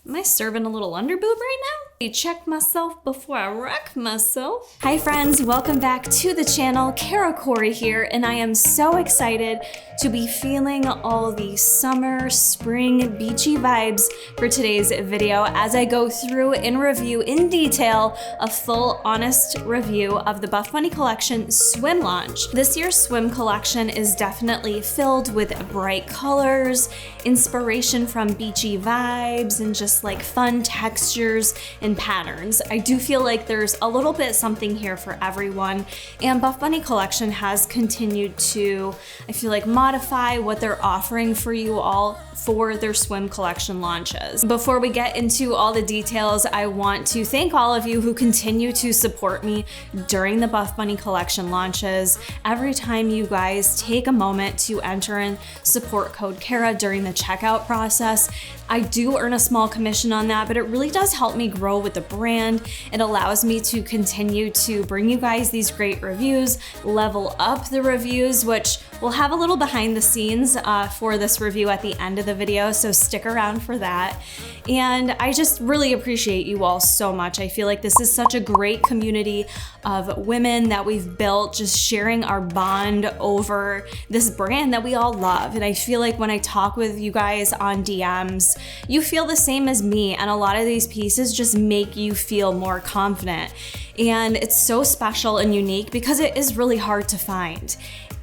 Am I serving a little underboob right now? I check myself before I wreck myself. Hi friends, welcome back to the channel. Kara Corey here, and I am so excited to be feeling all the summer, spring, beachy vibes for today's video as I go through and review in detail a full, honest review of the Buffbunny Collection swim launch. This year's swim collection is definitely filled with bright colors, inspiration from beachy vibes, and just like fun textures and patterns. I do feel like there's a little bit something here for everyone, and Buffbunny Collection has continued to, I feel like, modify what they're offering for you all for their swim collection launches. Before we get into all the details, I want to thank all of you who continue to support me during the Buffbunny Collection launches. Every time you guys take a moment to enter in support code Kara during the checkout process, I do earn a small commission on that, but it really does help me grow with the brand. It allows me to continue to bring you guys these great reviews, level up the reviews, which we'll have a little behind the scenes for this review at the end of the video, so stick around for that. And I just really appreciate you all so much. I feel like this is such a great community of women that we've built, just sharing our bond over this brand that we all love. And I feel like when I talk with you guys on DMs, you feel the same as me, and a lot of these pieces just make you feel more confident. And it's so special and unique because it is really hard to find.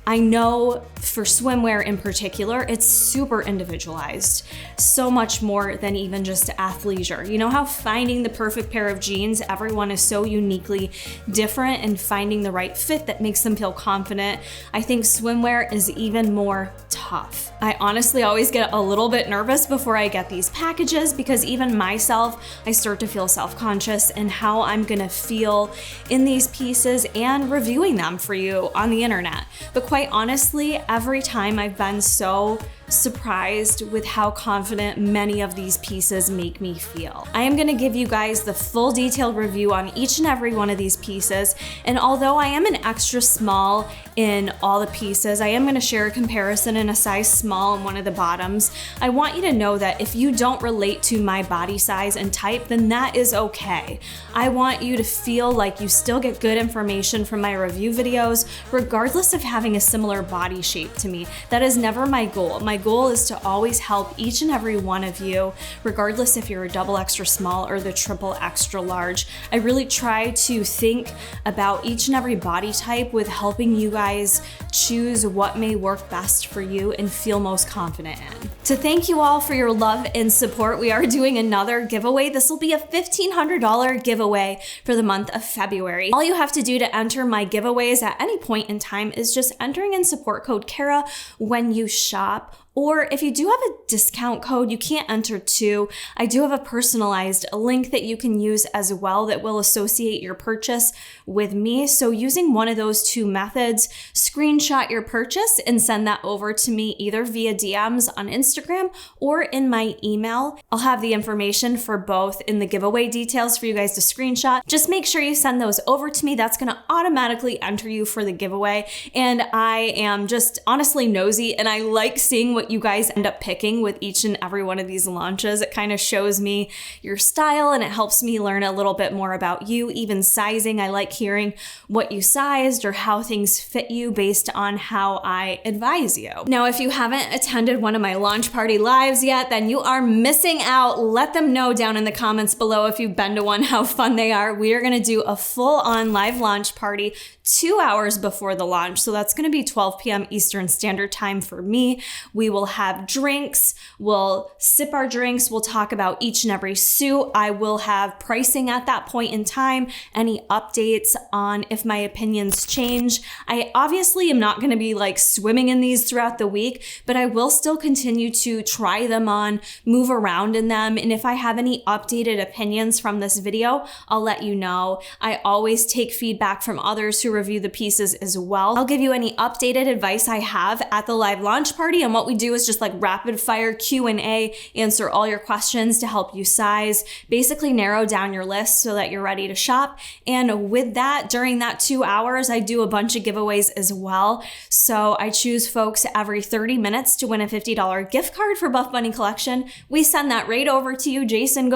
I know for swimwear in particular, it's super individualized, so much more than even just athleisure. You know how finding the perfect pair of jeans, everyone is so uniquely different, and finding the right fit that makes them feel confident. I think swimwear is even more tough. I honestly always get a little bit nervous before I get these packages because even myself, I start to feel self-conscious in how I'm gonna feel in these pieces and reviewing them for you on the internet. But quite honestly, every time I've been so surprised with how confident many of these pieces make me feel. I am gonna give you guys the full detailed review on each and every one of these pieces, and although I am an extra small in all the pieces, I am gonna share a comparison in a size small in one of the bottoms. I want you to know that if you don't relate to my body size and type, then that is okay. I want you to feel like you still get good information from my review videos, regardless of having a similar body shape to me. That is never my goal. My goal is to always help each and every one of you, regardless if you're a double extra small or the triple extra large. I really try to think about each and every body type with helping you guys choose what may work best for you and feel most confident in. To thank you all for your love and support, we are doing another giveaway. This will be a $1,500 giveaway for the month of February. All you have to do to enter my giveaways at any point in time is just entering in support code Kara when you shop. Or if you do have a discount code, you can't enter two. I do have a personalized link that you can use as well that will associate your purchase with me. So using one of those two methods, screenshot your purchase and send that over to me either via DMs on Instagram or in my email. I'll have the information for both in the giveaway details for you guys to screenshot. Just make sure you send those over to me. That's gonna automatically enter you for the giveaway. And I am just honestly nosy, and I like seeing what you guys end up picking with each and every one of these launches. It kind of shows me your style, and it helps me learn a little bit more about you. Even sizing, I like hearing what you sized or how things fit you based on how I advise you. Now, if you haven't attended one of my launch party lives yet, then you are missing out. Let them know down in the comments below if you've been to one, how fun they are. We are gonna do a full-on live launch party 2 hours before the launch. So that's gonna be 12 p.m. Eastern Standard Time for me. We will have drinks, we'll sip our drinks, we'll talk about each and every suit. I will have pricing at that point in time, any updates on if my opinions change. I obviously am not gonna be like swimming in these throughout the week, but I will still continue to try them on, move around in them, and if I have any updated opinions from this video, I'll let you know. I always take feedback from others who review the pieces as well. I'll give you any updated advice I have at the live launch party on what we do do is just like rapid fire Q&A, answer all your questions to help you size, basically narrow down your list so that you're ready to shop. And with that, during that 2 hours, I do a bunch of giveaways as well. So I choose folks every 30 minutes to win a $50 gift card for Buffbunny Collection. We send that right over to you. Jason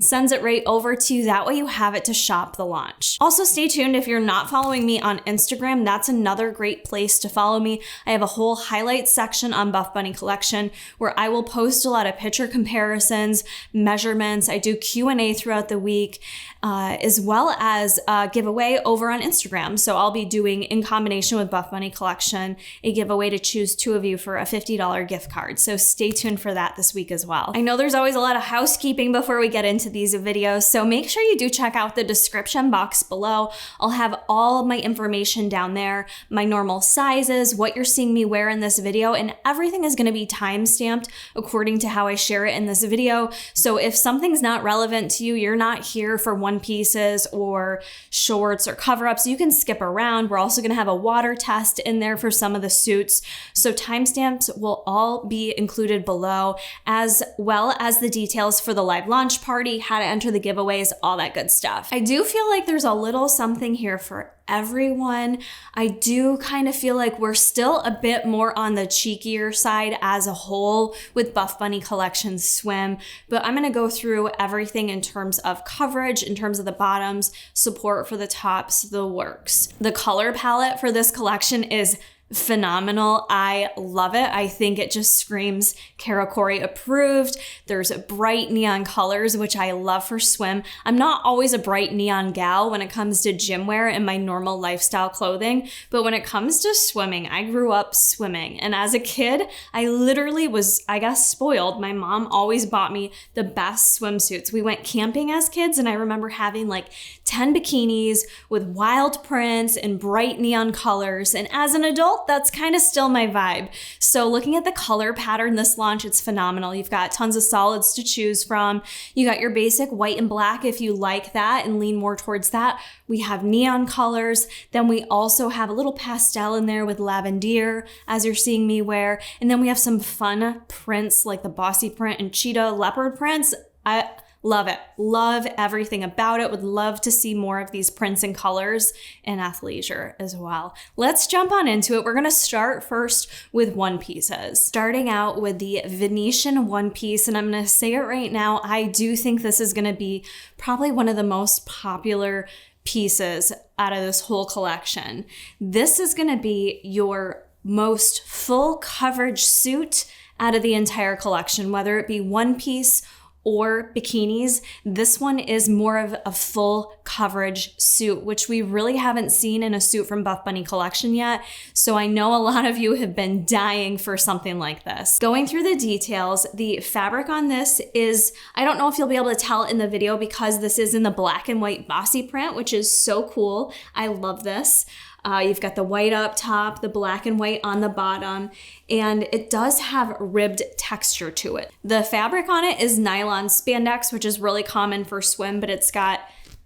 sends it right over to you. That way you have it to shop the launch. Also, stay tuned if you're not following me on Instagram. That's another great place to follow me. I have a whole highlights section on Buffbunny Collection where I will post a lot of picture comparisons, measurements. I do Q&A throughout the week, as well as a giveaway over on Instagram. So I'll be doing, in combination with Buffbunny Collection, a giveaway to choose 2 of you for a $50 gift card. So stay tuned for that this week as well. I know there's always a lot of housekeeping before we get into these videos, so make sure you do check out the description box below. I'll have all of my information down there, my normal sizes, what you're seeing me wear in this video, and everything is going to be time-stamped according to how I share it in this video. So if something's not relevant to you, you're not here for one pieces or shorts or cover-ups, you can skip around. We're also going to have a water test in there for some of the suits. So timestamps will all be included below, as well as the details for the live launch party, how to enter the giveaways, all that good stuff. I do feel like there's a little something here for everyone. I do kind of feel like we're still a bit more on the cheekier side as a whole with Buffbunny Collection Swim, but I'm going to go through everything in terms of coverage, in terms of the bottoms, support for the tops, the works. The color palette for this collection is phenomenal. I love it. I think it just screams Karakuri approved. There's bright neon colors, which I love for swim. I'm not always a bright neon gal when it comes to gym wear and my normal lifestyle clothing, but when it comes to swimming, I grew up swimming. And as a kid, I literally was, I guess, spoiled. My mom always bought me the best swimsuits. We went camping as kids, and I remember having like 10 bikinis with wild prints and bright neon colors. And as an adult, that's kind of still my vibe. So looking at the color pattern this launch, it's phenomenal. You've got tons of solids to choose from. You got your basic white and black if you like that and lean more towards that. We have neon colors. Then we also have a little pastel in there with lavender, as you're seeing me wear. And then we have some fun prints like the bossy print and cheetah leopard prints. I love it. Love everything about it. Would love to see more of these prints and colors in athleisure as well. Let's jump on into it. We're going to start first with one pieces. Starting out with the Venetian One Piece, and I'm going to say it right now, I do think this is going to be probably one of the most popular pieces out of this whole collection. This is going to be your most full coverage suit out of the entire collection, whether it be one piece or bikinis. This one is more of a full coverage suit, which we really haven't seen in a suit from Buffbunny Collection yet. So I know a lot of you have been dying for something like this. Going through the details, the fabric on this is, I don't know if you'll be able to tell in the video because this is in the black and white bossy print, which is so cool. I love this. You've got the white up top, the black and white on the bottom, and it does have ribbed texture to it. The fabric on it is nylon spandex, which is really common for swim, but it's got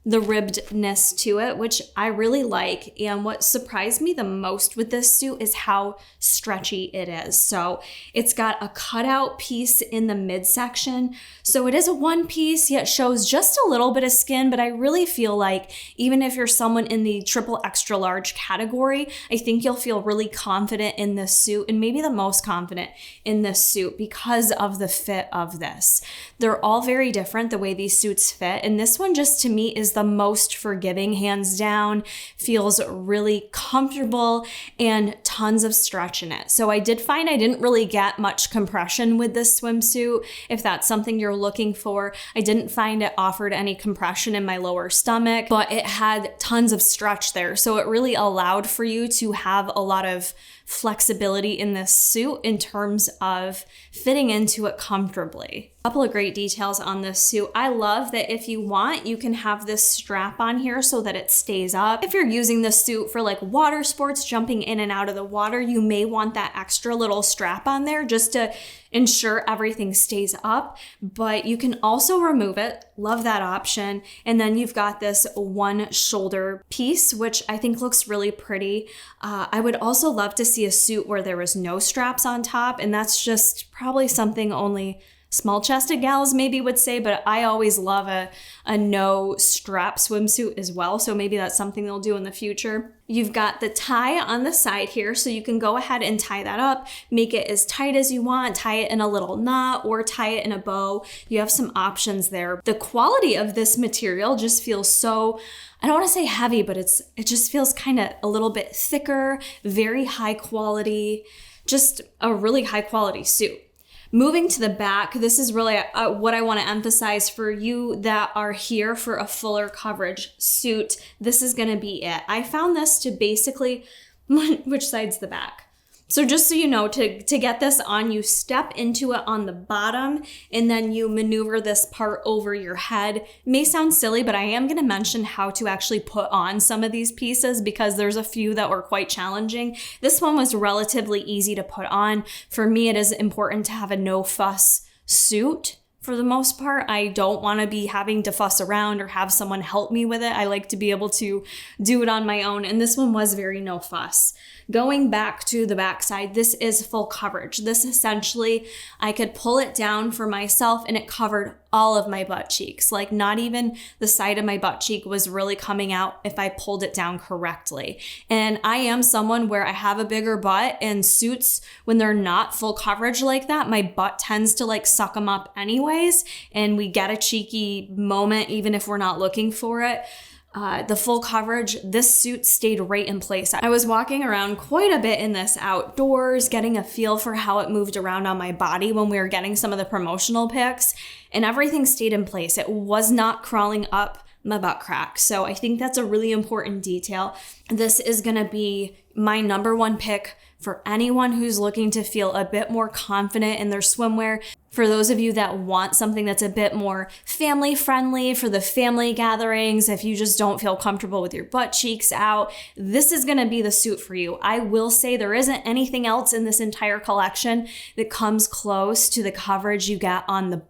the ribbedness to it, which I really like. And what surprised me the most with this suit is how stretchy it is. So it's got a cutout piece in the midsection. So it is a one piece, yet shows just a little bit of skin, but I really feel like even if you're someone in the triple extra large category, I think you'll feel really confident in this suit, and maybe the most confident in this suit because of the fit of this. They're all very different the way these suits fit, and this one just to me is the most forgiving, hands down. Feels really comfortable and tons of stretch in it. So I did find I didn't really get much compression with this swimsuit. If that's something you're looking for, I didn't find it offered any compression in my lower stomach, but it had tons of stretch there. So it really allowed for you to have a lot of flexibility in this suit in terms of fitting into it comfortably. A couple of great details on this suit. I love that if you want, you can have this this strap on here so that it stays up. If you're using the suit for like water sports, jumping in and out of the water, you may want that extra little strap on there just to ensure everything stays up, but you can also remove it. Love that option. And then you've got this one shoulder piece, which I think looks really pretty. I would also love to see a suit where there was no straps on top, and that's just probably something only small-chested gals maybe would say, but I always love a no strap swimsuit as well, so maybe that's something they'll do in the future. You've got the tie on the side here, so you can go ahead and tie that up, make it as tight as you want, tie it in a little knot or tie it in a bow. You have some options there. The quality of this material just feels so, I don't want to say heavy, but it just feels kind of a little bit thicker, very high quality, just a really high quality suit. Moving to the back, this is really what I want to emphasize for you that are here for a fuller coverage suit. This is going to be it. I found this to basically, which side's the back? So just so you know, to get this on, you step into it on the bottom and then you maneuver this part over your head. It may sound silly, but I am going to mention how to actually put on some of these pieces because there's a few that were quite challenging. This one was relatively easy to put on. For me, it is important to have a no fuss suit. For the most part, I don't want to be having to fuss around or have someone help me with it. I like to be able to do it on my own, and this one was very no fuss. Going back to the backside, this is full coverage. This essentially, I could pull it down for myself and it covered all of my butt cheeks. Like not even the side of my butt cheek was really coming out if I pulled it down correctly. And I am someone where I have a bigger butt, and suits, when they're not full coverage like that, my butt tends to like suck them up anyways. And we get a cheeky moment even if we're not looking for it. The full coverage, this suit stayed right in place. I was walking around quite a bit in this outdoors, getting a feel for how it moved around on my body when we were getting some of the promotional pics, and everything stayed in place. It was not crawling up my butt crack. So I think that's a really important detail. This is gonna be my number one pick for anyone who's looking to feel a bit more confident in their swimwear. For those of you that want something that's a bit more family friendly for the family gatherings, if you just don't feel comfortable with your butt cheeks out, this is gonna be the suit for you. I will say there isn't anything else in this entire collection that comes close to the coverage you get on the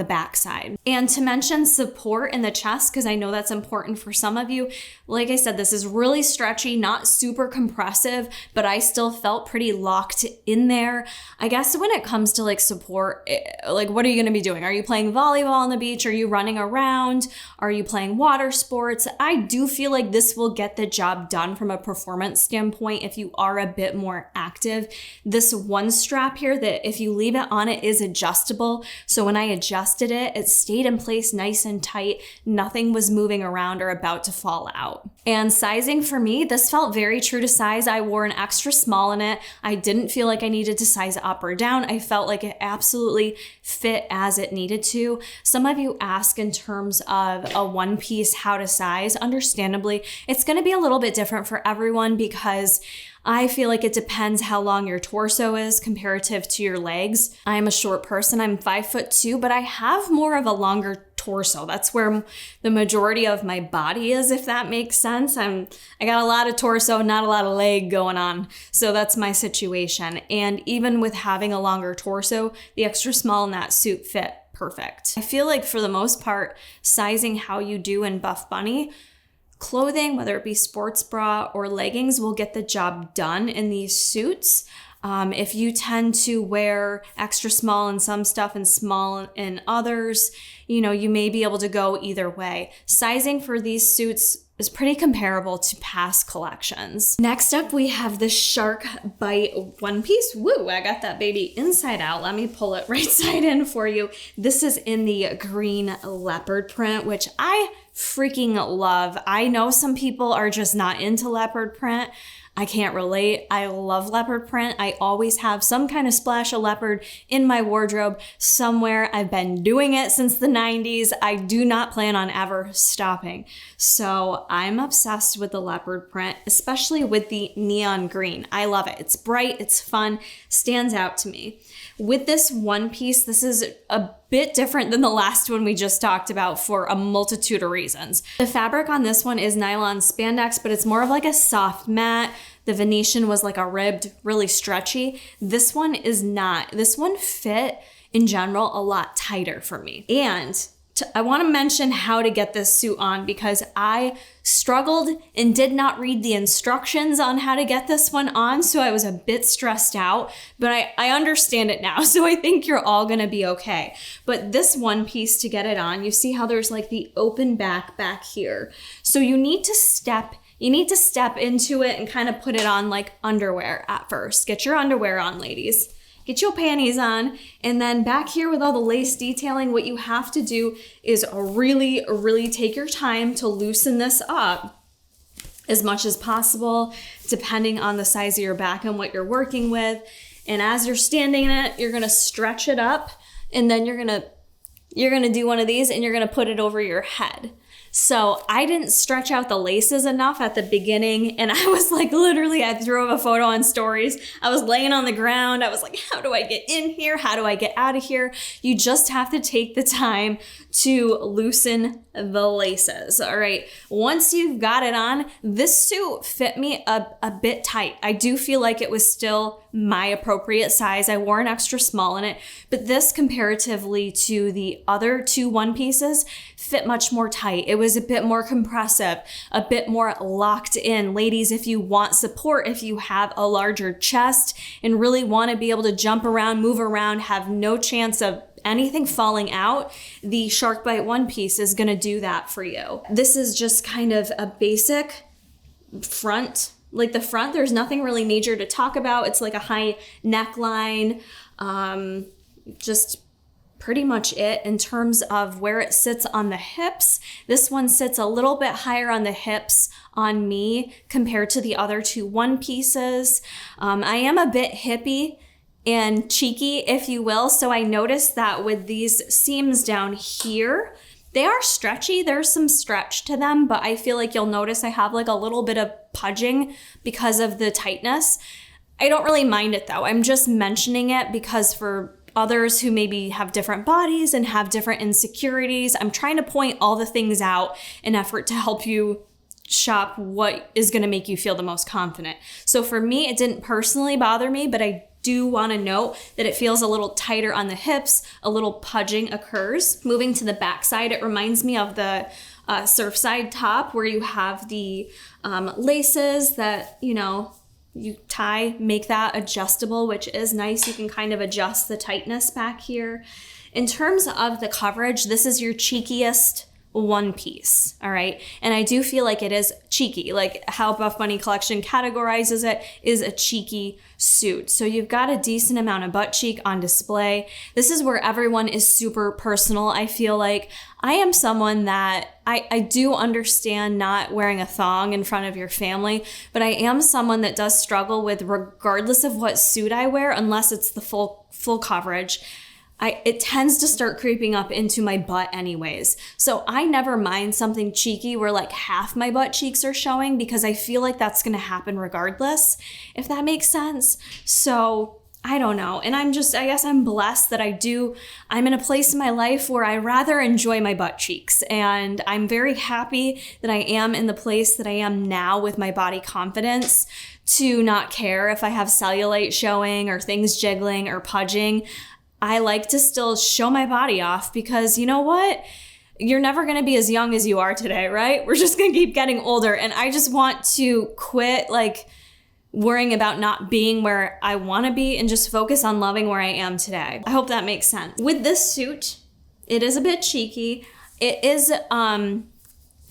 backside. And to mention support in the chest, because I know that's important for some of you, like I said, this is really stretchy, not super compressive, but I still felt pretty locked in there. I guess when it comes to like support, like what are you gonna be doing? Are you playing volleyball on the beach? Are you running around? Are you playing water sports? I do feel like this will get the job done from a performance standpoint if you are a bit more active. This one strap here that if you leave it on, it is adjustable. So when I adjusted it, it stayed in place nice and tight. Nothing was moving around or about to fall out. And sizing for me, this felt very true to size. I wore an extra small in it. I didn't feel like I needed to size it up or down. I felt like it absolutely fit as it needed to. Some of you ask in terms of a one piece how to size. Understandably, it's going to be a little bit different for everyone because I feel like it depends how long your torso is comparative to your legs. I'm a short person, I'm 5'2", but I have more of a longer torso. That's where the majority of my body is, if that makes sense. I got a lot of torso, not a lot of leg going on. So that's my situation. And even with having a longer torso, the extra small in that suit fit perfect. I feel like for the most part, sizing how you do in Buffbunny, clothing, whether it be sports bra or leggings, will get the job done in these suits. If you tend to wear extra small in some stuff and small in others, you may be able to go either way. Sizing for these suits is pretty comparable to past collections. Next up, we have the Shark Bite One Piece. Woo, I got that baby inside out. Let me pull it right side in for you. This is in the green leopard print, which I freaking love. I know some people are just not into leopard print. I can't relate. I love leopard print. I always have some kind of splash of leopard in my wardrobe somewhere. I've been doing it since the 90s. I do not plan on ever stopping. So I'm obsessed with the leopard print, especially with the neon green. I love it. It's bright, it's fun, stands out to me. With this one piece, this is a bit different than the last one we just talked about for a multitude of reasons. The fabric on this one is nylon spandex, but it's more of like a soft matte. The Venetian was like a ribbed, really stretchy. This one is not. This one fit in general a lot tighter for me. And I want to mention how to get this suit on because I struggled and did not read the instructions on how to get this one on, so I was a bit stressed out, but I understand it now, so I think you're all gonna be okay. But this one piece, to get it on, you see how there's like the open back here. So you need to step into it and kind of put it on like underwear at first. Get your underwear on, ladies. Get your panties on, and then back here with all the lace detailing, what you have to do is really, really take your time to loosen this up as much as possible, depending on the size of your back and what you're working with. And as you're standing in it, you're gonna stretch it up, and then you're gonna do one of these and you're gonna put it over your head. So I didn't stretch out the laces enough at the beginning, and I was like, literally, I threw up a photo on stories. I was laying on the ground. I was like, how do I get in here? How do I get out of here? You just have to take the time to loosen the laces, all right? Once you've got it on, this suit fit me a bit tight. I do feel like it was still my appropriate size. I wore an extra small in it, but this comparatively to the other two one pieces fit much more tight. It was a bit more compressive, a bit more locked in. Ladies, if you want support, if you have a larger chest and really want to be able to jump around, move around, have no chance of anything falling out, the Shark Bite one piece is going to do that for you. This is just kind of a basic front. Like the front, there's nothing really major to talk about. It's like a high neckline, just pretty much it. In terms of where it sits on the hips, this one sits a little bit higher on the hips on me compared to the other two one pieces. I am a bit hippie and cheeky, if you will, so I noticed that with these seams down here, they are stretchy. There's some stretch to them, but I feel like you'll notice I have like a little bit of pudging because of the tightness. I don't really mind it though. I'm just mentioning it because for others who maybe have different bodies and have different insecurities, I'm trying to point all the things out in effort to help you shop what is going to make you feel the most confident. So for me, it didn't personally bother me, but I do want to note that it feels a little tighter on the hips, a little pudging occurs. Moving to the back side, it reminds me of the Surfside top where you have the laces that, you tie, make that adjustable, which is nice. You can kind of adjust the tightness back here. In terms of the coverage, this is your cheekiest one piece, all right? And I do feel like it is cheeky, like how Buffbunny Collection categorizes it is a cheeky suit. So you've got a decent amount of butt cheek on display. This is where everyone is super personal. I feel like I am someone that I do understand not wearing a thong in front of your family, but I am someone that does struggle with, regardless of what suit I wear, unless it's the full coverage, it tends to start creeping up into my butt anyways. So I never mind something cheeky where like half my butt cheeks are showing because I feel like that's gonna happen regardless, if that makes sense. So I don't know. And I guess I'm blessed that I'm in a place in my life where I rather enjoy my butt cheeks. And I'm very happy that I am in the place that I am now with my body confidence to not care if I have cellulite showing or things jiggling or pudging. I like to still show my body off because you know what? You're never going to be as young as you are today, right? We're just going to keep getting older. And I just want to quit like worrying about not being where I want to be and just focus on loving where I am today. I hope that makes sense. With this suit, it is a bit cheeky. It is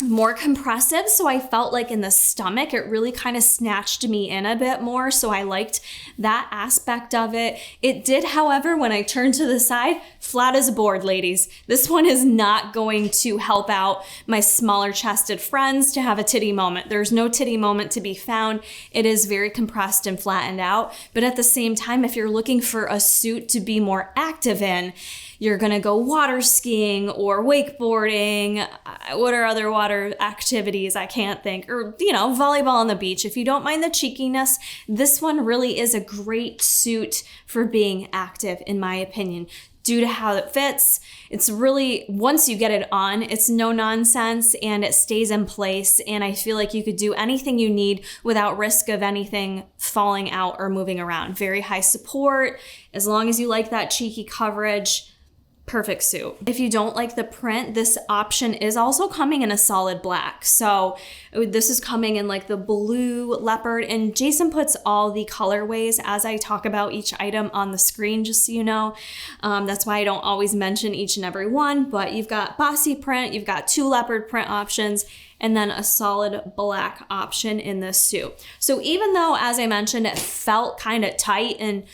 more compressive, so I felt like in the stomach it really kind of snatched me in a bit more, so I liked that aspect of it. It did, however, when I turned to the side, flat as a board, ladies. This one is not going to help out my smaller chested friends to have a titty moment. There's no titty moment to be found. It is very compressed and flattened out, but at the same time, if you're looking for a suit to be more active in, you're gonna go water skiing or wakeboarding. What are other water activities? I can't think. Or, you know, volleyball on the beach. If you don't mind the cheekiness, this one really is a great suit for being active, in my opinion. Due to how it fits, it's really, once you get it on, it's no nonsense and it stays in place. And I feel like you could do anything you need without risk of anything falling out or moving around. Very high support, as long as you like that cheeky coverage. Perfect suit. If you don't like the print, this option is also coming in a solid black. So this is coming in like the blue leopard, and Jason puts all the colorways as I talk about each item on the screen, just so you know. That's why I don't always mention each and every one, but you've got bossy print, you've got 2 leopard print options, and then a solid black option in this suit. So even though, as I mentioned, it felt kind of tight and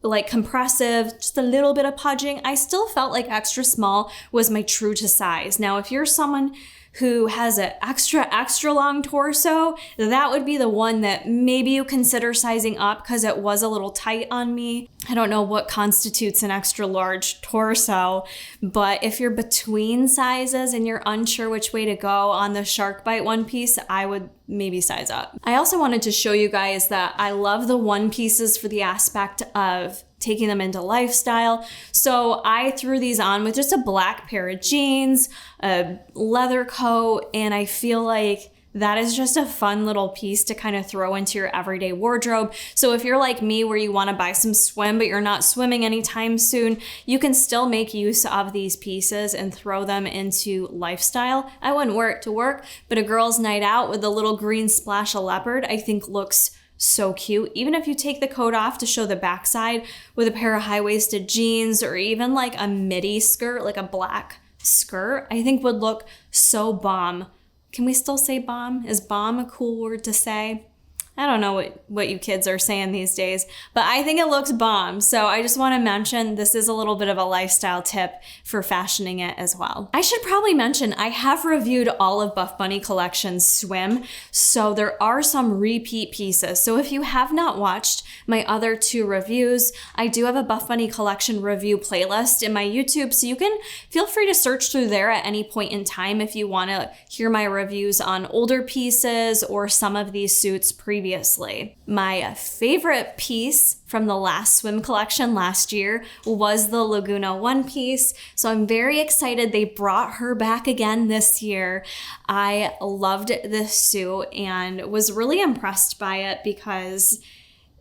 like compressive, just a little bit of pudging, I still felt like extra small was my true to size. Now, if you're someone who has an extra long torso, that would be the one that maybe you consider sizing up because it was a little tight on me. I don't know what constitutes an extra large torso, but if you're between sizes and you're unsure which way to go on the shark bite one piece, I would maybe size up. I also wanted to show you guys that I love the one pieces for the aspect of taking them into lifestyle. So I threw these on with just a black pair of jeans, a leather coat, and I feel like that is just a fun little piece to kind of throw into your everyday wardrobe. So if you're like me, where you want to buy some swim, but you're not swimming anytime soon, you can still make use of these pieces and throw them into lifestyle. I wouldn't wear it to work, but a girl's night out with a little green splash of leopard, I think looks so cute. Even if you take the coat off to show the backside with a pair of high-waisted jeans or even like a midi skirt, like a black skirt, I think would look so bomb. Can we still say bomb? Is bomb a cool word to say? I don't know what you kids are saying these days, but I think it looks bomb. So I just want to mention this is a little bit of a lifestyle tip for fashioning it as well. I should probably mention I have reviewed all of Buffbunny Collection Swim, so there are some repeat pieces. So if you have not watched my other 2 reviews, I do have a Buffbunny Collection review playlist in my YouTube, so you can feel free to search through there at any point in time if you want to hear my reviews on older pieces or some of these suits previously. My favorite piece from the last swim collection last year was the Laguna One Piece. So I'm very excited they brought her back again this year. I loved this suit and was really impressed by it because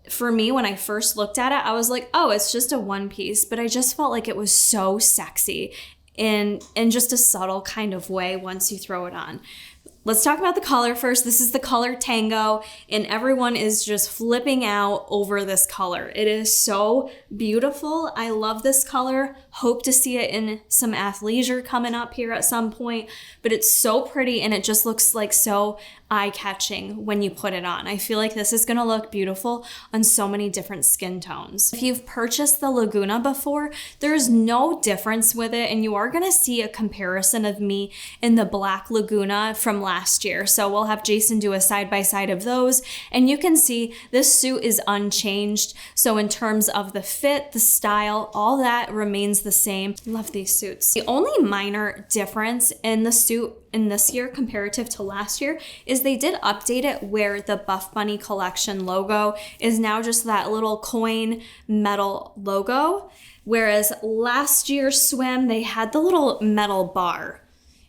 for me, when I first looked at it, I was like, oh, it's just a one piece, but I just felt like it was so sexy in just a subtle kind of way once you throw it on. Let's talk about the color first. This is the color Tango, and everyone is just flipping out over this color. It is so beautiful. I love this color. Hope to see it in some athleisure coming up here at some point, but it's so pretty and it just looks like so eye-catching when you put it on. I feel like this is gonna look beautiful on so many different skin tones. If you've purchased the Laguna before, there's no difference with it, and you are gonna see a comparison of me in the black Laguna from last year. So we'll have Jason do a side-by-side of those, and you can see this suit is unchanged. So in terms of the fit, the style, all that remains the same. Love these suits. The only minor difference in the suit in this year comparative to last year is they did update it where the Buffbunny Collection logo is now just that little coin metal logo, whereas last year's swim they had the little metal bar,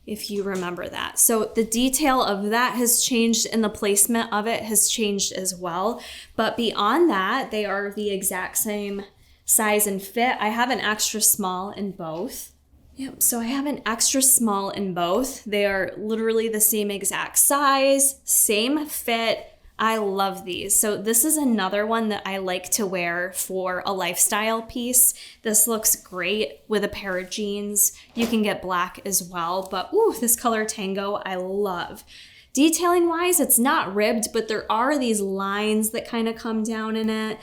if you remember that. So the detail of that has changed and the placement of it has changed as well, but beyond that they are the exact same size and fit. I have an extra small in both. Yep, so I have an extra small in both. They are literally the same exact size, same fit. I love these. So this is another one that I like to wear for a lifestyle piece. This looks great with a pair of jeans. You can get black as well, but ooh, this color Tango I love. Detailing wise, it's not ribbed, but there are these lines that kind of come down in it.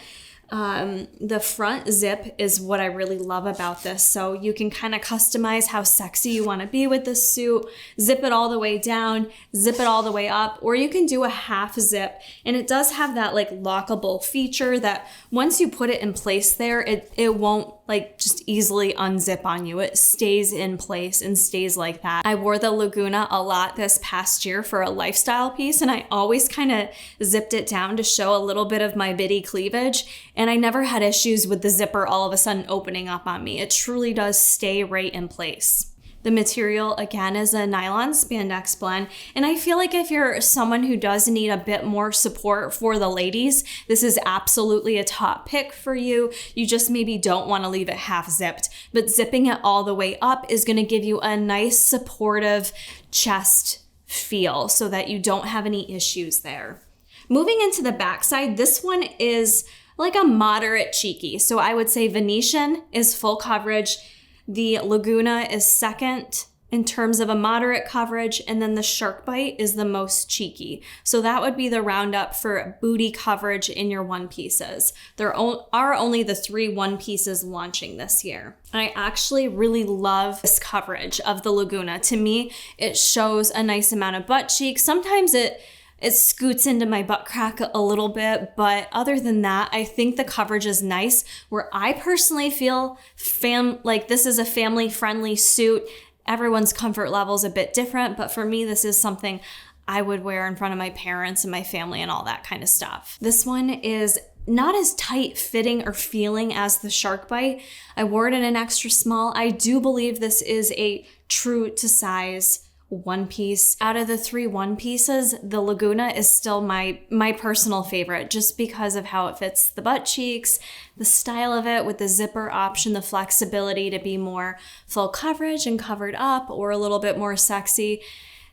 The front zip is what I really love about this. So you can kind of customize how sexy you want to be with this suit, zip it all the way down, zip it all the way up, or you can do a half zip. And it does have that like lockable feature that once you put it in place there, it won't like just easily unzip on you. It stays in place and stays like that. I wore the Laguna a lot this past year for a lifestyle piece, and I always kind of zipped it down to show a little bit of my bitty cleavage, and I never had issues with the zipper all of a sudden opening up on me. It truly does stay right in place. The material, again, is a nylon spandex blend, and I feel like if you're someone who does need a bit more support for the ladies, this is absolutely a top pick for you. You just maybe don't want to leave it half zipped, but zipping it all the way up is going to give you a nice supportive chest feel so that you don't have any issues there. Moving into the backside, this one is like a moderate cheeky. So I would say Venetian is full coverage. The Laguna is second in terms of a moderate coverage, and then the Shark Bite is the most cheeky. So that would be the roundup for booty coverage in your one pieces. There are only the 3 one pieces launching this year. I actually really love this coverage of the Laguna. To me, it shows a nice amount of butt cheek. Sometimes it scoots into my butt crack a little bit, but other than that, I think the coverage is nice, where I personally feel like this is a family-friendly suit. Everyone's comfort level is a bit different, but for me, this is something I would wear in front of my parents and my family and all that kind of stuff. This one is not as tight fitting or feeling as the Shark Bite. I wore it in an extra small. I do believe this is a true to size one piece. Out of the 3 one pieces, the Laguna is still my personal favorite, just because of how it fits the butt cheeks, the style of it with the zipper option, the flexibility to be more full coverage and covered up or a little bit more sexy.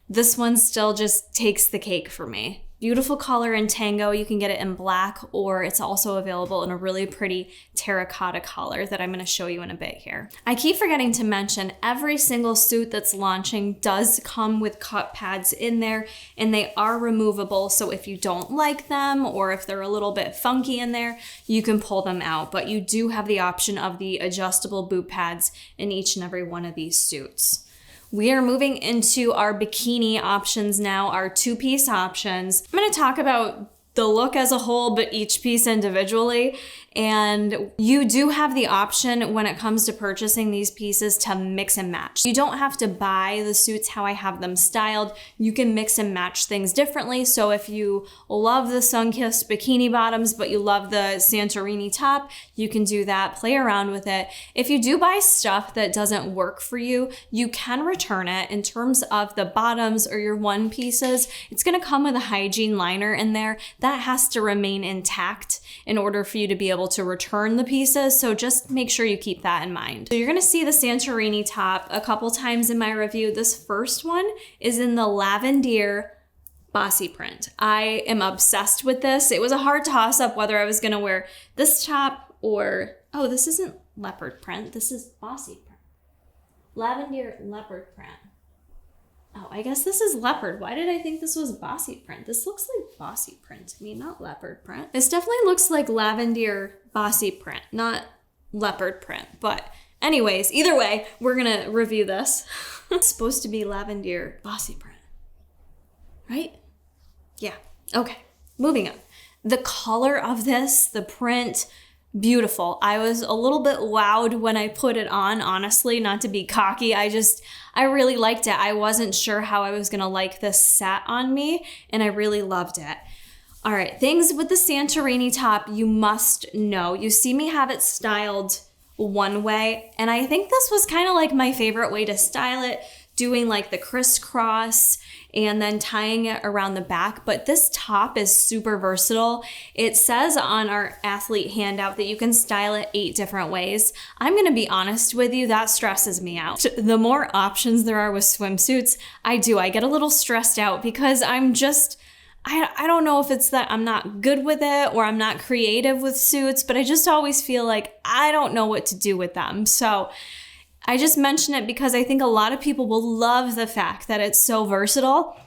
This one still just takes the cake for me. Beautiful color in tango. You can get it in black, or it's also available in a really pretty terracotta color that I'm going to show you in a bit here. I keep forgetting to mention every single suit that's launching does come with cut pads in there, and they are removable. So if you don't like them, or if they're a little bit funky in there, you can pull them out. But you do have the option of the adjustable boot pads in each and every one of these suits. We are moving into our bikini options now, our 2-piece options. I'm going to talk about the look as a whole, but each piece individually. And you do have the option when it comes to purchasing these pieces to mix and match. You don't have to buy the suits how I have them styled. You can mix and match things differently. So if you love the sun-kissed bikini bottoms, but you love the Santorini top, you can do that, play around with it. If you do buy stuff that doesn't work for you, you can return it. In terms of the bottoms or your one pieces, it's gonna come with a hygiene liner in there. That has to remain intact in order for you to be able to return the pieces. So just make sure you keep that in mind. So you're gonna see the Santorini top a couple times in my review. This first one is in the lavender bossy print. I am obsessed with this. It was a hard toss up whether I was gonna wear this top or, oh, this isn't leopard print. This is bossy print. Lavender leopard print. Oh, I guess this is leopard. Why did I think this was bossy print? This looks like bossy print to me, not leopard print. This definitely looks like lavender bossy print, not leopard print. But anyways, either way, we're gonna review this. It's supposed to be lavender bossy print, right? Yeah, okay, moving on. The color of this, the print, beautiful. I was a little bit wowed when I put it on, honestly, not to be cocky. I really liked it. I wasn't sure how I was gonna like this set on me, and I really loved it. All right, things with the Santorini top you must know. You see me have it styled one way, and I think this was kind of like my favorite way to style it, doing like the crisscross and then tying it around the back. But this top is super versatile. It says on our athlete handout that you can style it 8 different ways. I'm gonna be honest with you, that stresses me out. The more options there are with swimsuits, I get a little stressed out because I don't know if it's that I'm not good with it or I'm not creative with suits, but I just always feel like I don't know what to do with them. So I just mention it because I think a lot of people will love the fact that it's so versatile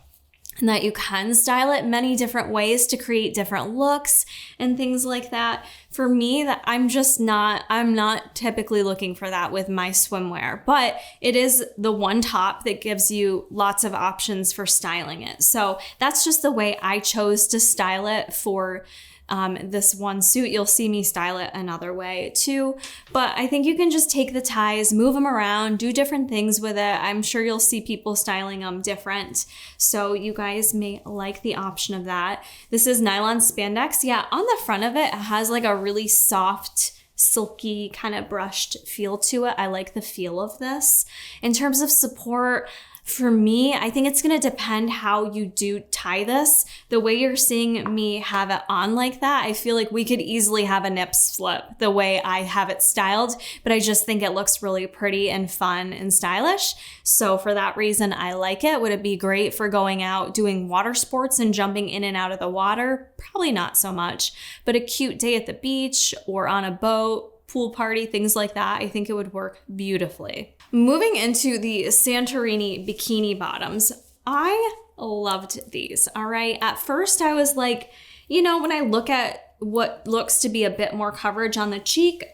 and that you can style it many different ways to create different looks and things like that. For me, I'm not typically looking for that with my swimwear, but it is the one top that gives you lots of options for styling it. So that's just the way I chose to style it for this one suit. You'll see me style it another way too, but I think you can just take the ties, move them around, do different things with it. I'm sure you'll see people styling them different, so you guys may like the option of that. This is nylon spandex. Yeah, on the front of it, it has like a really soft, silky kind of brushed feel to it. I like the feel of this. In terms of support, for me, I think it's gonna depend how you do tie this. The way you're seeing me have it on like that, I feel like we could easily have a nip slip the way I have it styled, but I just think it looks really pretty and fun and stylish. So for that reason, I like it. Would it be great for going out doing water sports and jumping in and out of the water? Probably not so much, but a cute day at the beach or on a boat, pool party, things like that, I think it would work beautifully. Moving into the Santorini Bikini bottoms, I loved these, all right? At first I was like, you know, when I look at what looks to be a bit more coverage on the cheek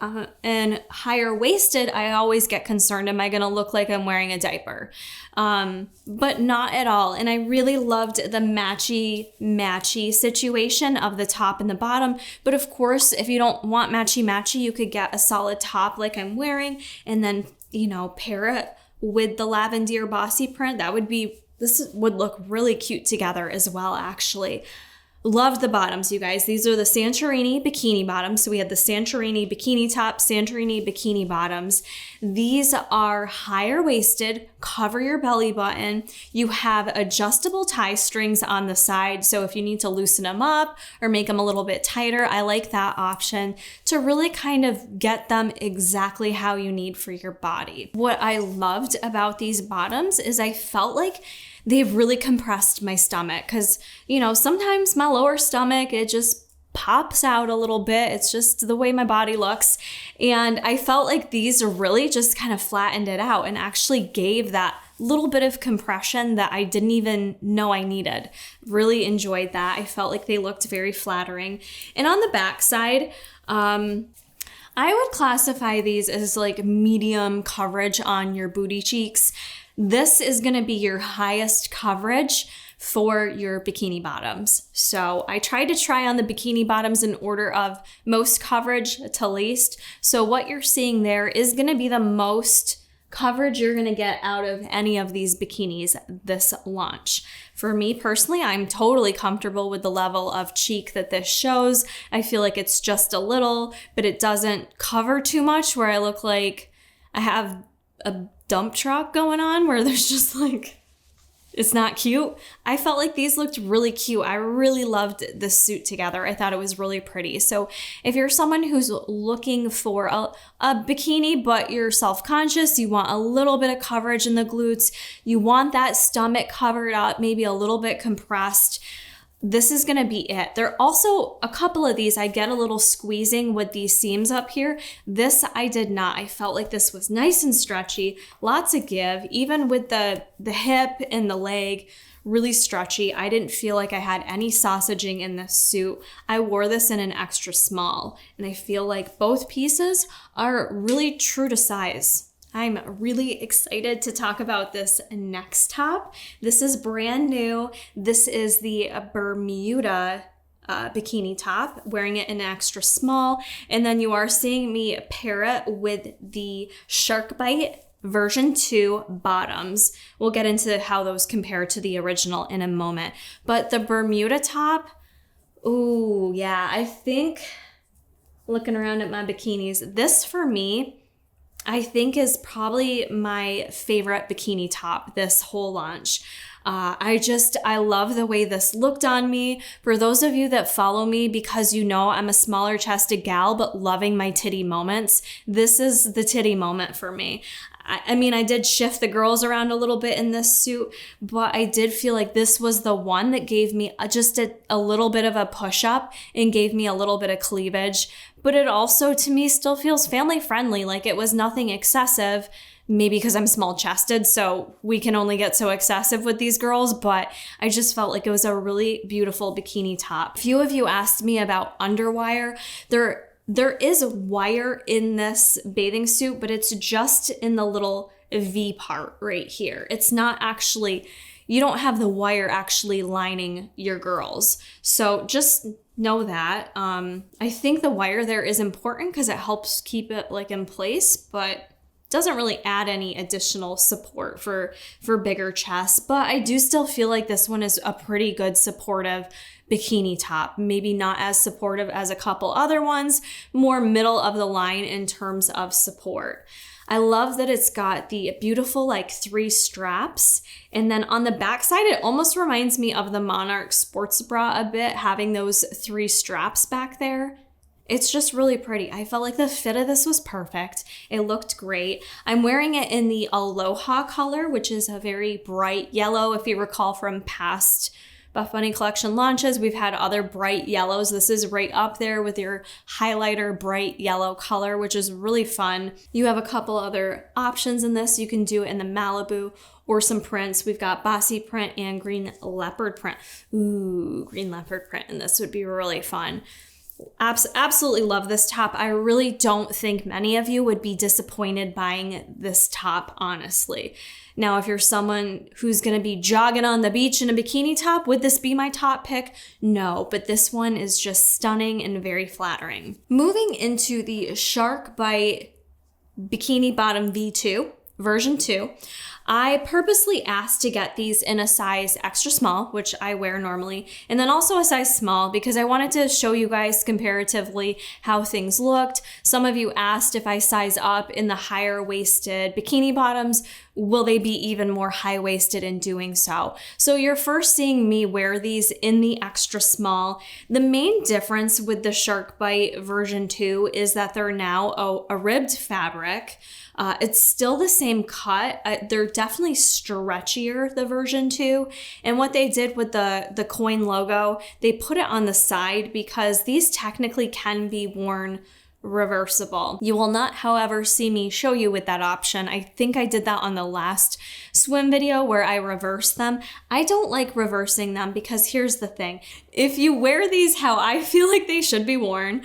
and higher waisted, I always get concerned, am I gonna look like I'm wearing a diaper? But not at all. And I really loved the matchy situation of the top and the bottom. But of course, if you don't want matchy, you could get a solid top like I'm wearing and then, you know, pair it with the lavender bossy print. This would look really cute together as well, actually. Loved the bottoms, you guys. These are the Santorini Bikini bottoms. So we had the Santorini Bikini top, Santorini Bikini bottoms. These are higher waisted, cover your belly button. You have adjustable tie strings on the side. So if you need to loosen them up or make them a little bit tighter, I like that option to really kind of get them exactly how you need for your body. What I loved about these bottoms is I felt like they've really compressed my stomach because, you know, sometimes my lower stomach, it just pops out a little bit. It's just the way my body looks. And I felt like these really just kind of flattened it out and actually gave that little bit of compression that I didn't even know I needed. Really enjoyed that. I felt like they looked very flattering. And on the back side, I would classify these as like medium coverage on your booty cheeks. This is going to be your highest coverage for your bikini bottoms. So I tried to try on the bikini bottoms in order of most coverage to least. So what you're seeing there is going to be the most coverage you're going to get out of any of these bikinis this launch. For me personally, I'm totally comfortable with the level of cheek that this shows. I feel like it's just a little, but it doesn't cover too much where I look like I have a dump truck going on where there's just like, it's not cute. I felt like these looked really cute. I really loved this suit together. I thought it was really pretty. So if you're someone who's looking for a bikini, but you're self-conscious, you want a little bit of coverage in the glutes, you want that stomach covered up, maybe a little bit compressed, this is gonna be it. There are also a couple of these, I get a little squeezing with these seams up here. This I did not. I felt like this was nice and stretchy, lots of give, even with the hip and the leg, really stretchy. I didn't feel like I had any sausaging in this suit. I wore this in an extra small, and I feel like both pieces are really true to size. I'm really excited to talk about this next top. This is brand new. This is the Bermuda bikini top, wearing it in an extra small. And then you are seeing me pair it with the Shark Bite version 2 bottoms. We'll get into how those compare to the original in a moment. But the Bermuda top, ooh, yeah, I think looking around at my bikinis, this for me, I think is probably my favorite bikini top this whole launch. I love the way this looked on me. For those of you that follow me, because you know I'm a smaller chested gal, but loving my titty moments, this is the titty moment for me. I mean, I did shift the girls around a little bit in this suit, but I did feel like this was the one that gave me just a little bit of a push up and gave me a little bit of cleavage. But it also, to me, still feels family friendly. Like it was nothing excessive, maybe because I'm small chested, so we can only get so excessive with these girls, but I just felt like it was a really beautiful bikini top. A few of you asked me about underwire. There is wire in this bathing suit, but it's just in the little V part right here. It's not actually, you don't have the wire actually lining your girls. So just know that. I think the wire there is important because it helps keep it like in place, but doesn't really add any additional support for bigger chests. But I do still feel like this one is a pretty good supportive bikini top. Maybe not as supportive as a couple other ones, more middle of the line in terms of support. I love that it's got the beautiful like 3 straps. And then on the back side, it almost reminds me of the Monarch sports bra a bit, having those 3 straps back there. It's just really pretty. I felt like the fit of this was perfect. It looked great. I'm wearing it in the Aloha color, which is a very bright yellow. If you recall from past Buffbunny Collection launches, we've had other bright yellows. This is right up there with your highlighter bright yellow color, which is really fun. You have a couple other options in this. You can do it in the Malibu or some prints. We've got bossy print and green leopard print. Ooh, green leopard print, and this would be really fun. Absolutely love this top. I really don't think many of you would be disappointed buying this top, honestly. Now, if you're someone who's going to be jogging on the beach in a bikini top, would this be my top pick? No, but this one is just stunning and very flattering. Moving into the Shark Bite Bikini Bottom V2, version 2. I purposely asked to get these in a size extra small, which I wear normally, and then also a size small because I wanted to show you guys comparatively how things looked. Some of you asked if I size up in the higher waisted bikini bottoms, will they be even more high waisted in doing so? So you're first seeing me wear these in the extra small. The main difference with the Shark Bite version 2 is that they're now a ribbed fabric. It's still the same cut. They're definitely stretchier, the version 2. And what they did with the coin logo, they put it on the side because these technically can be worn reversible. You will not, however, see me show you with that option. I think I did that on the last swim video where I reversed them. I don't like reversing them because here's the thing. If you wear these how I feel like they should be worn,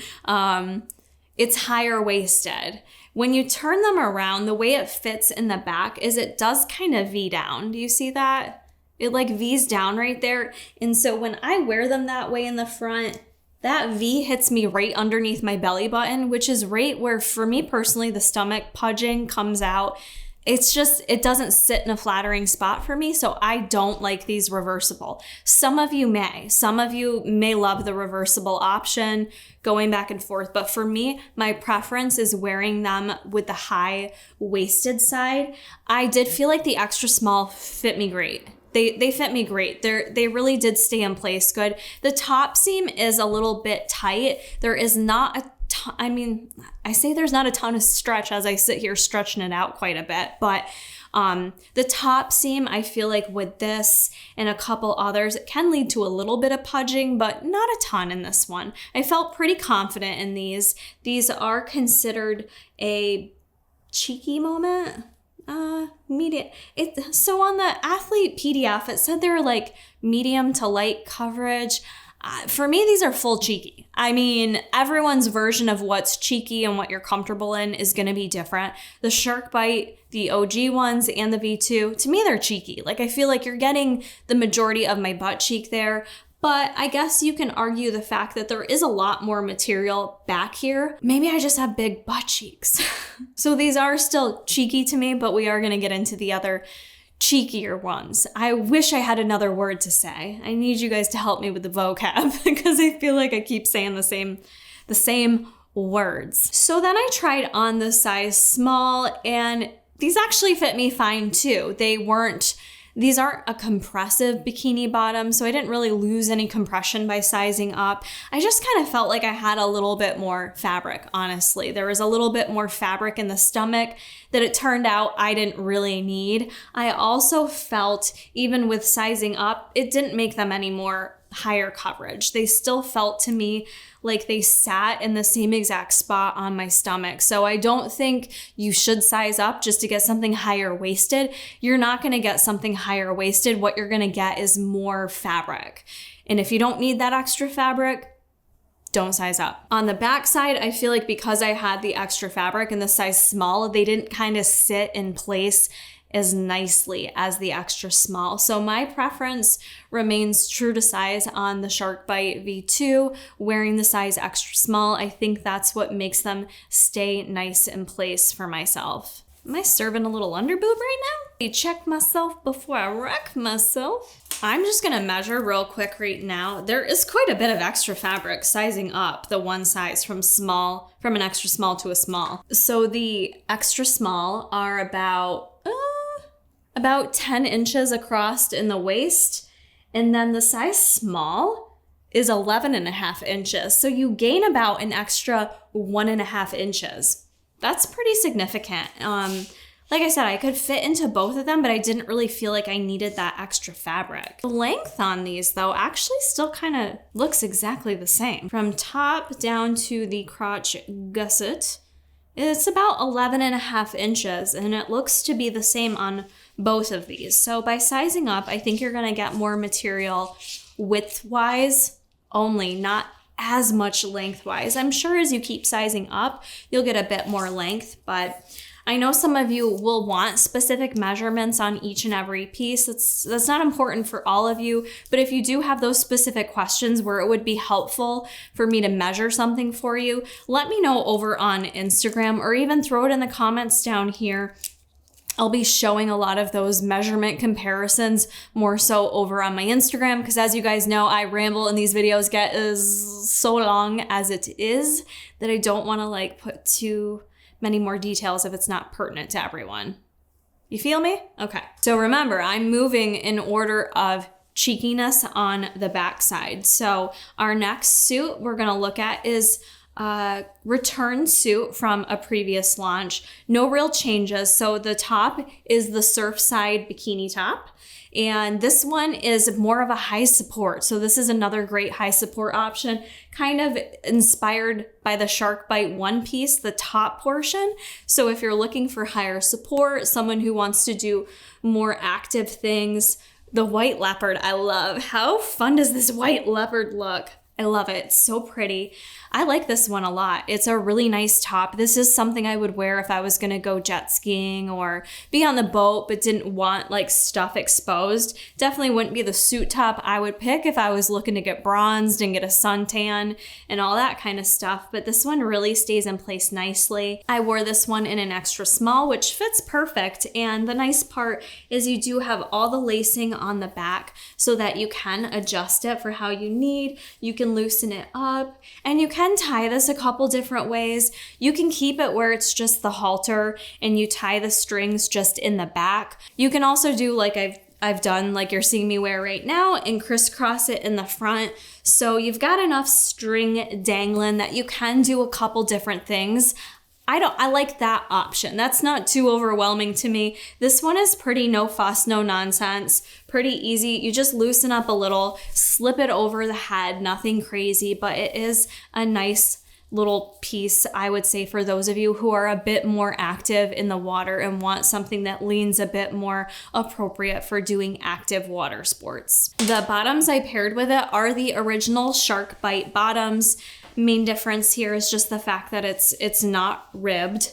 it's higher waisted. When you turn them around, the way it fits in the back is it does kind of V down. Do you see that? It like V's down right there. And so when I wear them that way in the front, that V hits me right underneath my belly button, which is right where, for me personally, the stomach pudging comes out. It's just, it doesn't sit in a flattering spot for me, so I don't like these reversible. Some of you may. Some of you may love the reversible option, going back and forth, but for me, my preference is wearing them with the high-waisted side. I did feel like the extra small fit me great. They fit me great. They really did stay in place good. The top seam is a little bit tight. There is not a I mean, I say there's not a ton of stretch as I sit here stretching it out quite a bit, but the top seam, I feel like with this and a couple others, it can lead to a little bit of pudging, but not a ton in this one. I felt pretty confident in these. These are considered a cheeky moment. Medium. So on the athlete PDF, it said they're like medium to light coverage. For me, these are full cheeky. I mean, everyone's version of what's cheeky and what you're comfortable in is going to be different. The Shark Bite, the OG ones, and the V2, to me, they're cheeky. Like, I feel like you're getting the majority of my butt cheek there. But I guess you can argue the fact that there is a lot more material back here. Maybe I just have big butt cheeks. So these are still cheeky to me, but we are going to get into the other cheekier ones. I wish I had another word to say. I need you guys to help me with the vocab because I feel like I keep saying the same words. So then I tried on the size small, and these actually fit me fine too. These aren't a compressive bikini bottom, so I didn't really lose any compression by sizing up. I just kind of felt like I had a little bit more fabric, honestly. There was a little bit more fabric in the stomach that it turned out I didn't really need. I also felt, even with sizing up, it didn't make them any more higher coverage. They still felt to me like they sat in the same exact spot on my stomach. So I don't think you should size up just to get something higher waisted. You're not going to get something higher waisted. What you're going to get is more fabric. And if you don't need that extra fabric, don't size up. On the back side, I feel like because I had the extra fabric in the size small, they didn't kind of sit in place as nicely as the extra small. So my preference remains true to size on the Shark Bite V2, wearing the size extra small. I think that's what makes them stay nice in place for myself. Am I serving a little underboob right now? I check myself before I wreck myself. I'm just gonna measure real quick right now. There is quite a bit of extra fabric sizing up the one size from an extra small to a small. So the extra small are about 10 inches across in the waist. And then the size small is 11.5 inches. So you gain about an extra 1.5 inches. That's pretty significant. Like I said, I could fit into both of them, but I didn't really feel like I needed that extra fabric. The length on these, though, actually still kind of looks exactly the same. From top down to the crotch gusset, it's about 11.5 inches, and it looks to be the same on both of these. So by sizing up, I think you're gonna get more material width-wise only, not as much lengthwise. I'm sure as you keep sizing up, you'll get a bit more length, but I know some of you will want specific measurements on each and every piece. That's not important for all of you, but if you do have those specific questions where it would be helpful for me to measure something for you, let me know over on Instagram, or even throw it in the comments down here. I'll be showing a lot of those measurement comparisons more so over on my Instagram, because as you guys know, I ramble and these videos get so long as it is that I don't want to like put too many more details if it's not pertinent to everyone. You feel me? Okay. So remember, I'm moving in order of cheekiness on the back side. So our next suit we're going to look at is return suit from a previous launch. No real changes. So the top is the Surfside Bikini top. And this one is more of a high support. So this is another great high support option, kind of inspired by the Shark Bite One Piece, the top portion. So if you're looking for higher support, someone who wants to do more active things, the white leopard, I love. How fun does this white leopard look? I love it. It's so pretty. I like this one a lot. It's a really nice top. This is something I would wear if I was going to go jet skiing or be on the boat but didn't want like stuff exposed. Definitely wouldn't be the suit top I would pick if I was looking to get bronzed and get a suntan and all that kind of stuff. But this one really stays in place nicely. I wore this one in an extra small, which fits perfect. And the nice part is you do have all the lacing on the back so that you can adjust it for how you need. You can loosen it up, and you can tie this a couple different ways. You can keep it where it's just the halter and you tie the strings just in the back. You can also do like I've done, like you're seeing me wear right now, and crisscross it in the front. So you've got enough string dangling that you can do a couple different things. I like that option. That's not too overwhelming to me. This one is pretty no fuss, no nonsense, pretty easy. You just loosen up a little, slip it over the head, nothing crazy, but it is a nice little piece, I would say, for those of you who are a bit more active in the water and want something that leans a bit more appropriate for doing active water sports. The bottoms I paired with it are the original Shark Bite bottoms. Main difference here is just the fact that it's not ribbed.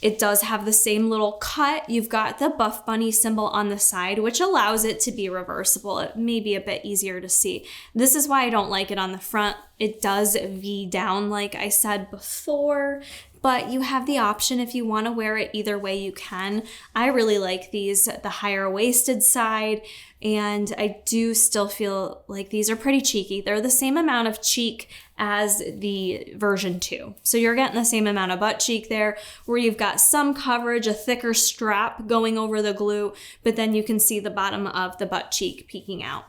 It does have the same little cut. You've got the Buffbunny symbol on the side, which allows it to be reversible. It may be a bit easier to see. This is why I don't like it on the front. It does V down, like I said before, but you have the option if you want to wear it either way you can. I really like these, the higher waisted side, and I do still feel like these are pretty cheeky. They're the same amount of cheek as the version 2. So you're getting the same amount of butt cheek there, where you've got some coverage, a thicker strap going over the glute, but then you can see the bottom of the butt cheek peeking out.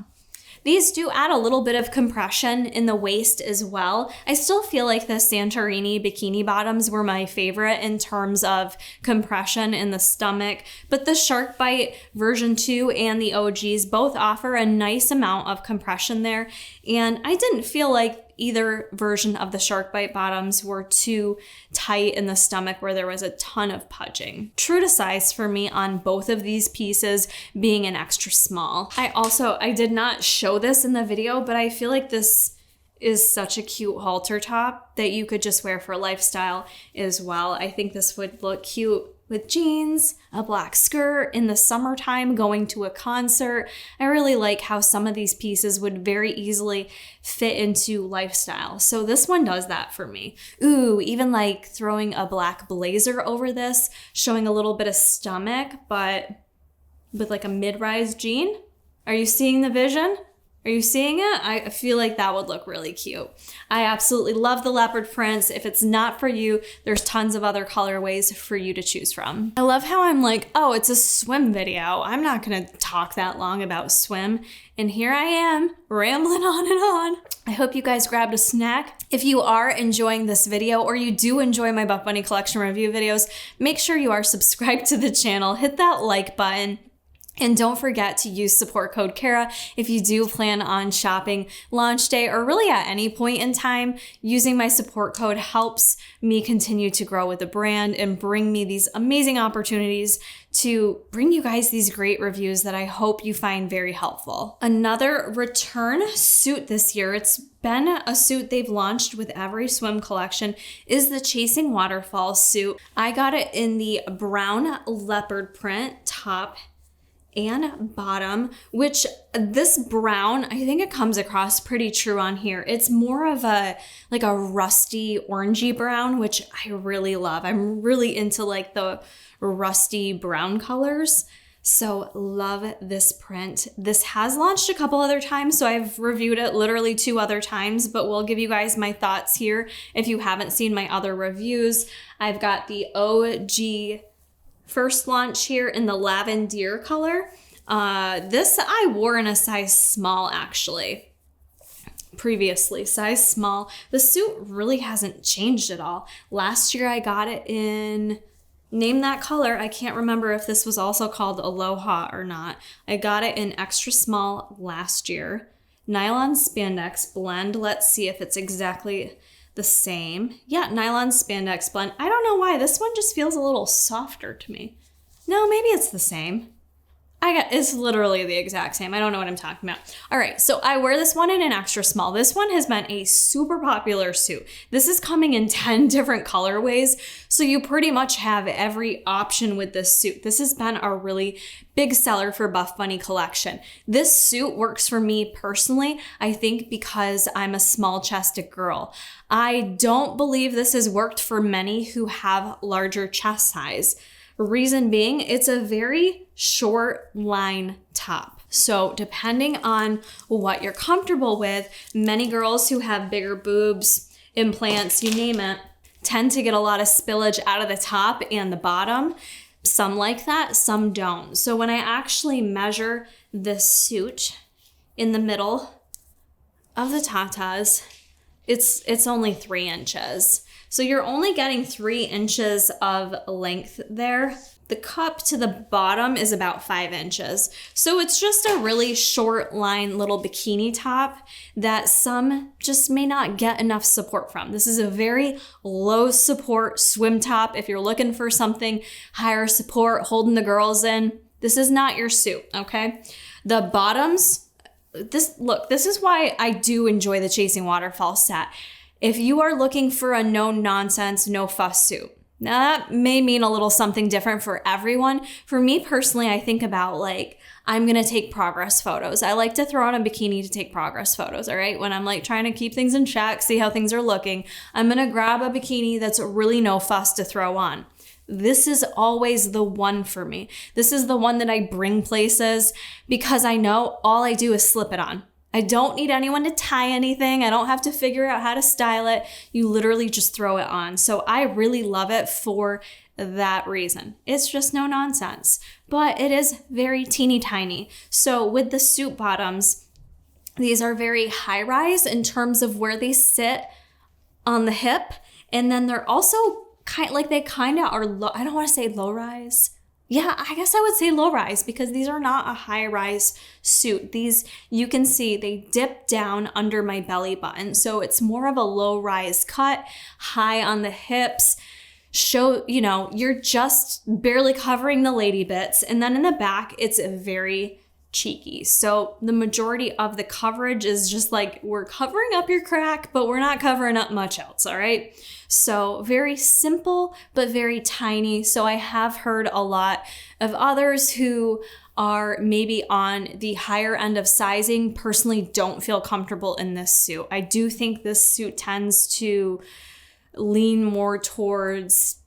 These do add a little bit of compression in the waist as well. I still feel like the Santorini Bikini bottoms were my favorite in terms of compression in the stomach, but the Shark Bite version 2 and the OGs both offer a nice amount of compression there, and I didn't feel like either version of the Shark Bite bottoms were too tight in the stomach where there was a ton of pudging. True to size for me on both of these pieces being an extra small. I did not show this in the video, but I feel like this is such a cute halter top that you could just wear for lifestyle as well. I think this would look cute with jeans, a black skirt in the summertime, going to a concert. I really like how some of these pieces would very easily fit into lifestyle. So this one does that for me. Ooh, even like throwing a black blazer over this, showing a little bit of stomach, but with like a mid-rise jean. Are you seeing the vision? Are you seeing it? I feel like that would look really cute. I absolutely love the leopard prints. If it's not for you, there's tons of other colorways for you to choose from. I love how I'm like, oh, it's a swim video. I'm not gonna talk that long about swim. And here I am, rambling on and on. I hope you guys grabbed a snack. If you are enjoying this video or you do enjoy my Buffbunny collection review videos, make sure you are subscribed to the channel, hit that like button. And don't forget to use support code Kara if you do plan on shopping launch day or really at any point in time. Using my support code helps me continue to grow with the brand and bring me these amazing opportunities to bring you guys these great reviews that I hope you find very helpful. Another return suit this year, it's been a suit they've launched with every swim collection, is the Chasing Waterfalls suit. I got it in the brown leopard print top and bottom, which this brown, I think it comes across pretty true on here. It's more of a like a rusty orangey brown, which I really love. I'm really into like the rusty brown colors. So love this print. This has launched a couple other times, so I've reviewed it literally 2 other times, but we'll give you guys my thoughts here if you haven't seen my other reviews. I've got the OG first launch here in the lavender color. This I wore in a size small actually. Previously, size small. The suit really hasn't changed at all. Last year I got it in, name that color. I can't remember if this was also called Aloha or not. I got it in extra small last year. Nylon spandex blend. Let's see if it's exactly the same. Yeah, nylon spandex blend. I don't know why. This one just feels a little softer to me. No, maybe it's the same. It's literally the exact same. I don't know what I'm talking about. All right, so I wear this one in an extra small. This one has been a super popular suit. This is coming in 10 different colorways, so you pretty much have every option with this suit. This has been a really big seller for Buffbunny collection. This suit works for me personally, I think because I'm a small-chested girl. I don't believe this has worked for many who have larger chest size. Reason being, it's a very short line top. So depending on what you're comfortable with, many girls who have bigger boobs, implants, you name it, tend to get a lot of spillage out of the top and the bottom. Some like that, some don't. So when I actually measure this suit in the middle of the tatas, it's only 3 inches. So you're only getting 3 inches of length there. The cup to the bottom is about 5 inches. So it's just a really short line little bikini top that some just may not get enough support from. This is a very low support swim top. If you're looking for something higher support, holding the girls in, this is not your suit, okay? The bottoms, this is why I do enjoy the Chasing Waterfall set. If you are looking for a no nonsense, no fuss suit, now that may mean a little something different for everyone. For me personally, I think about like, I'm gonna take progress photos. I like to throw on a bikini to take progress photos, all right? When I'm like trying to keep things in check, see how things are looking, I'm gonna grab a bikini that's really no fuss to throw on. This is always the one for me. This is the one that I bring places because I know all I do is slip it on. I don't need anyone to tie anything. I don't have to figure out how to style it. You literally just throw it on. So I really love it for that reason. It's just no nonsense, but it is very teeny tiny. So with the suit bottoms, these are very high rise in terms of where they sit on the hip. And then they're also they kind of are low. I don't want to say low rise. Yeah, I guess I would say low rise because these are not a high rise suit. These, you can see they dip down under my belly button. So it's more of a low rise cut, high on the hips. Show, you know, you're just barely covering the lady bits. And then in the back, it's very cheeky. So the majority of the coverage is just like, we're covering up your crack, but we're not covering up much else, all right? So very simple, but very tiny. So I have heard a lot of others who are maybe on the higher end of sizing personally don't feel comfortable in this suit. I do think this suit tends to lean more towards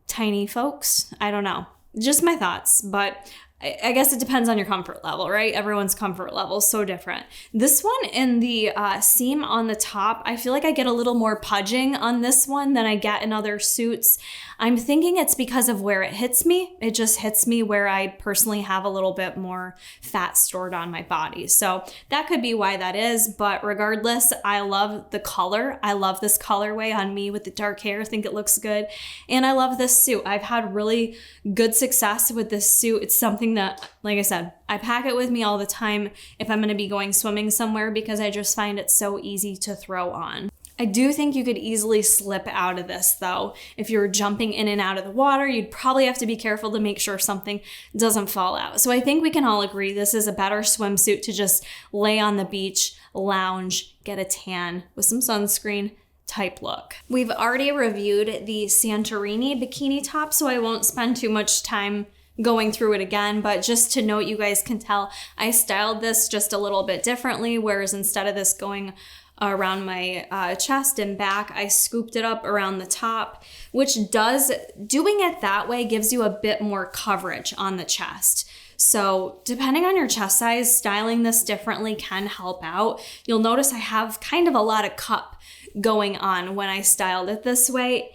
tiny folks. I don't know. Just my thoughts, but I guess it depends on your comfort level, right? Everyone's comfort level is so different. This one in the seam on the top, I feel like I get a little more pudging on this one than I get in other suits. I'm thinking it's because of where it hits me. It just hits me where I personally have a little bit more fat stored on my body. So that could be why that is, but regardless, I love the color. I love this colorway on me with the dark hair. I think it looks good. And I love this suit. I've had really good success with this suit. It's something that, like I said, I pack it with me all the time if I'm going to be going swimming somewhere because I just find it so easy to throw on. I do think you could easily slip out of this though. If you're jumping in and out of the water, you'd probably have to be careful to make sure something doesn't fall out. So I think we can all agree this is a better swimsuit to just lay on the beach, lounge, get a tan with some sunscreen type look. We've already reviewed the Santorini bikini top, so I won't spend too much time going through it again, but just to note, you guys can tell I styled this just a little bit differently, whereas instead of this going around my chest and back, I scooped it up around the top, which doing it that way gives you a bit more coverage on the chest. So depending on your chest size, styling this differently can help out. You'll notice I have kind of a lot of cup going on when I styled it this way.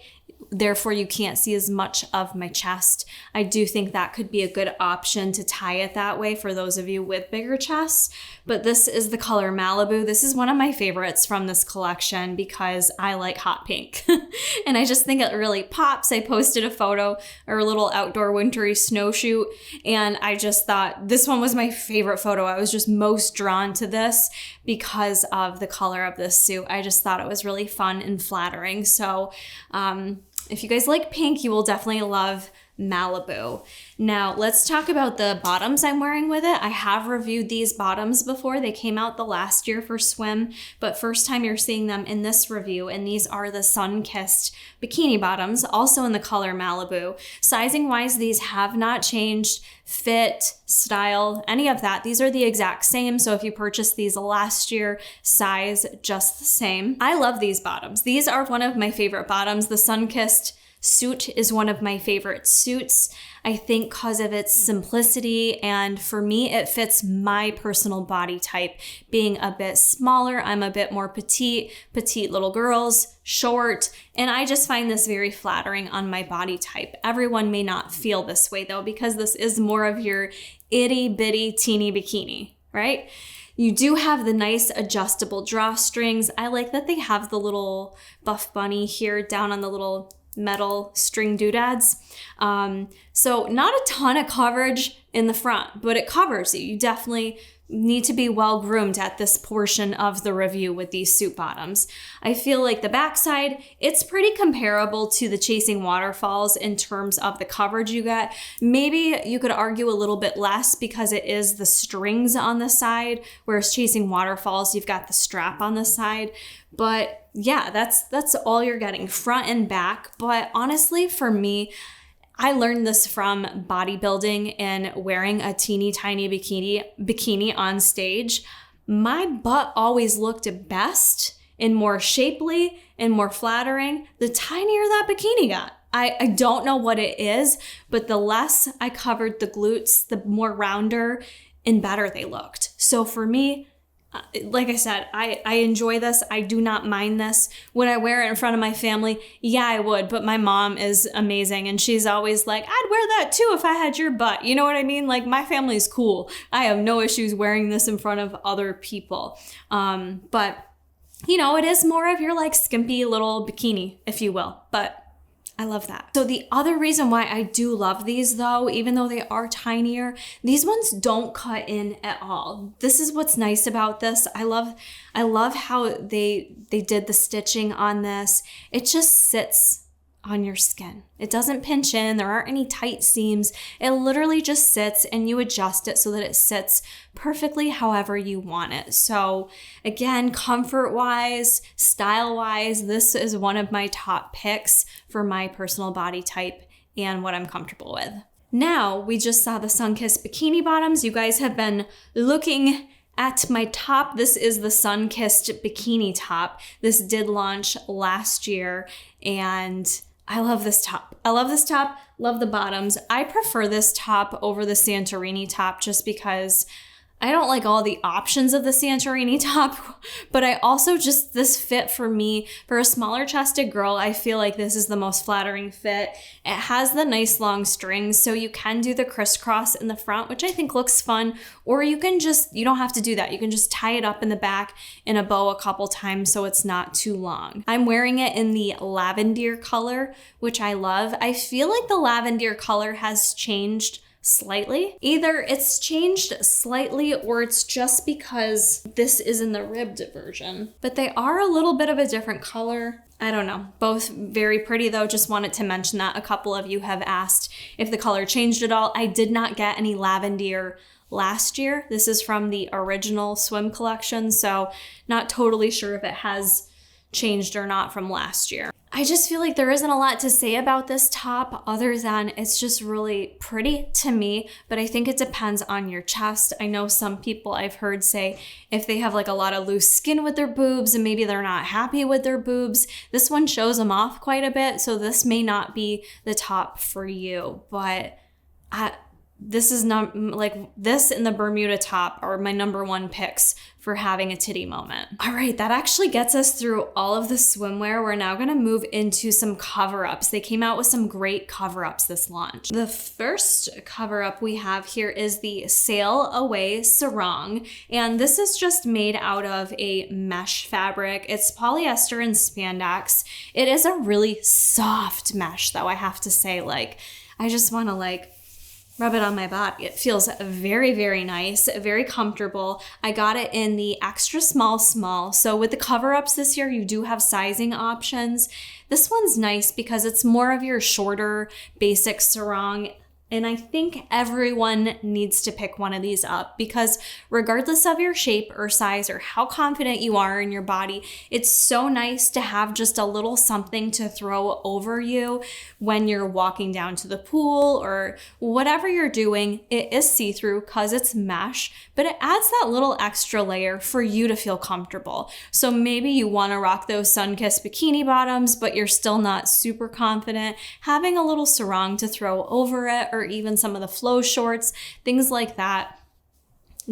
Therefore, you can't see as much of my chest. I do think that could be a good option to tie it that way for those of you with bigger chests. But this is the color Malibu. This is one of my favorites from this collection because I like hot pink. And I just think it really pops. I posted a photo or a little outdoor wintry snowshoot, and I just thought this one was my favorite photo. I was just most drawn to this because of the color of this suit. I just thought it was really fun and flattering. So, if you guys like pink, you will definitely love Malibu. Now, let's talk about the bottoms I'm wearing with it. I have reviewed these bottoms before. They came out the last year for swim, but first time you're seeing them in this review, and these are the sun-kissed bikini bottoms, also in the color Malibu. Sizing-wise, these have not changed. Fit, style, any of that. These are the exact same, so if you purchased these last year, size just the same. I love these bottoms. These are one of my favorite bottoms. The sun-kissed suit is one of my favorite suits, I think because of its simplicity, and for me it fits my personal body type. Being a bit smaller, I'm a bit more petite little girls, short, and I just find this very flattering on my body type. Everyone may not feel this way though, because this is more of your itty bitty teeny bikini, right? You do have the nice adjustable drawstrings. I like that they have the little Buffbunny here down on the little metal string doodads. So not a ton of coverage in the front, but it covers you. You definitely need to be well groomed at this portion of the review with these suit bottoms. I feel like the backside, it's pretty comparable to the Chasing Waterfalls in terms of the coverage you get. Maybe you could argue a little bit less because it is the strings on the side, whereas Chasing Waterfalls, you've got the strap on the side. But yeah, that's all you're getting, front and back. But honestly, for me, I learned this from bodybuilding and wearing a teeny tiny bikini on stage. My butt always looked best and more shapely and more flattering the tinier that bikini got. I don't know what it is, but the less I covered the glutes, the more rounder and better they looked. So for me, like I said, I enjoy this. I do not mind this. Would I wear it in front of my family? Yeah, I would. But my mom is amazing. And she's always like, I'd wear that too if I had your butt. You know what I mean? Like, my family's cool. I have no issues wearing this in front of other people. But, you know, it is more of your like skimpy little bikini, if you will. But I love that. So the other reason why I do love these though, even though they are tinier, these ones don't cut in at all. This is what's nice about this. I love how they did the stitching on this. It just sits on your skin. It doesn't pinch in, there aren't any tight seams. It literally just sits and you adjust it so that it sits perfectly however you want it. So again, comfort-wise, style-wise, this is one of my top picks for my personal body type and what I'm comfortable with. Now, we just saw the sun-kissed bikini bottoms. You guys have been looking at my top. This is the sun-kissed bikini top. This did launch last year and I love this top. I love this top, love the bottoms. I prefer this top over the Santorini top just because I don't like all the options of the Santorini top, but I also just, this fit for me, for a smaller chested girl, I feel like this is the most flattering fit. It has the nice long strings, so you can do the crisscross in the front, which I think looks fun, or you can just, you don't have to do that. You can just tie it up in the back in a bow a couple times so it's not too long. I'm wearing it in the lavender color, which I love. I feel like the lavender color has changed slightly. Either it's changed slightly or it's just because this is in the ribbed version. But they are a little bit of a different color. I don't know. Both very pretty though. Just wanted to mention that. A couple of you have asked if the color changed at all. I did not get any lavender last year. This is from the original swim collection, so not totally sure if it has changed or not from last year. I just feel like there isn't a lot to say about this top other than it's just really pretty to me, but I think it depends on your chest. I know some people I've heard say if they have like a lot of loose skin with their boobs and maybe they're not happy with their boobs, this one shows them off quite a bit, so this may not be the top for you, but this is not like this and the Bermuda top are my number one picks for having a titty moment. All right, that actually gets us through all of the swimwear. We're now gonna move into some cover-ups. They came out with some great cover-ups this launch. The first cover-up we have here is the Sail Away Sarong, and this is just made out of a mesh fabric. It's polyester and spandex. It is a really soft mesh though, I have to say. Like, I just wanna like rub it on my body. It feels very, very nice, very comfortable. I got it in the extra small. So with the cover-ups this year, you do have sizing options. This one's nice because it's more of your shorter, basic sarong. And I think everyone needs to pick one of these up because regardless of your shape or size or how confident you are in your body, it's so nice to have just a little something to throw over you when you're walking down to the pool or whatever you're doing. It is see-through because it's mesh, but it adds that little extra layer for you to feel comfortable. So maybe you want to rock those sun-kissed bikini bottoms, but you're still not super confident. Having a little sarong to throw over it, or even some of the Flo shorts, things like that.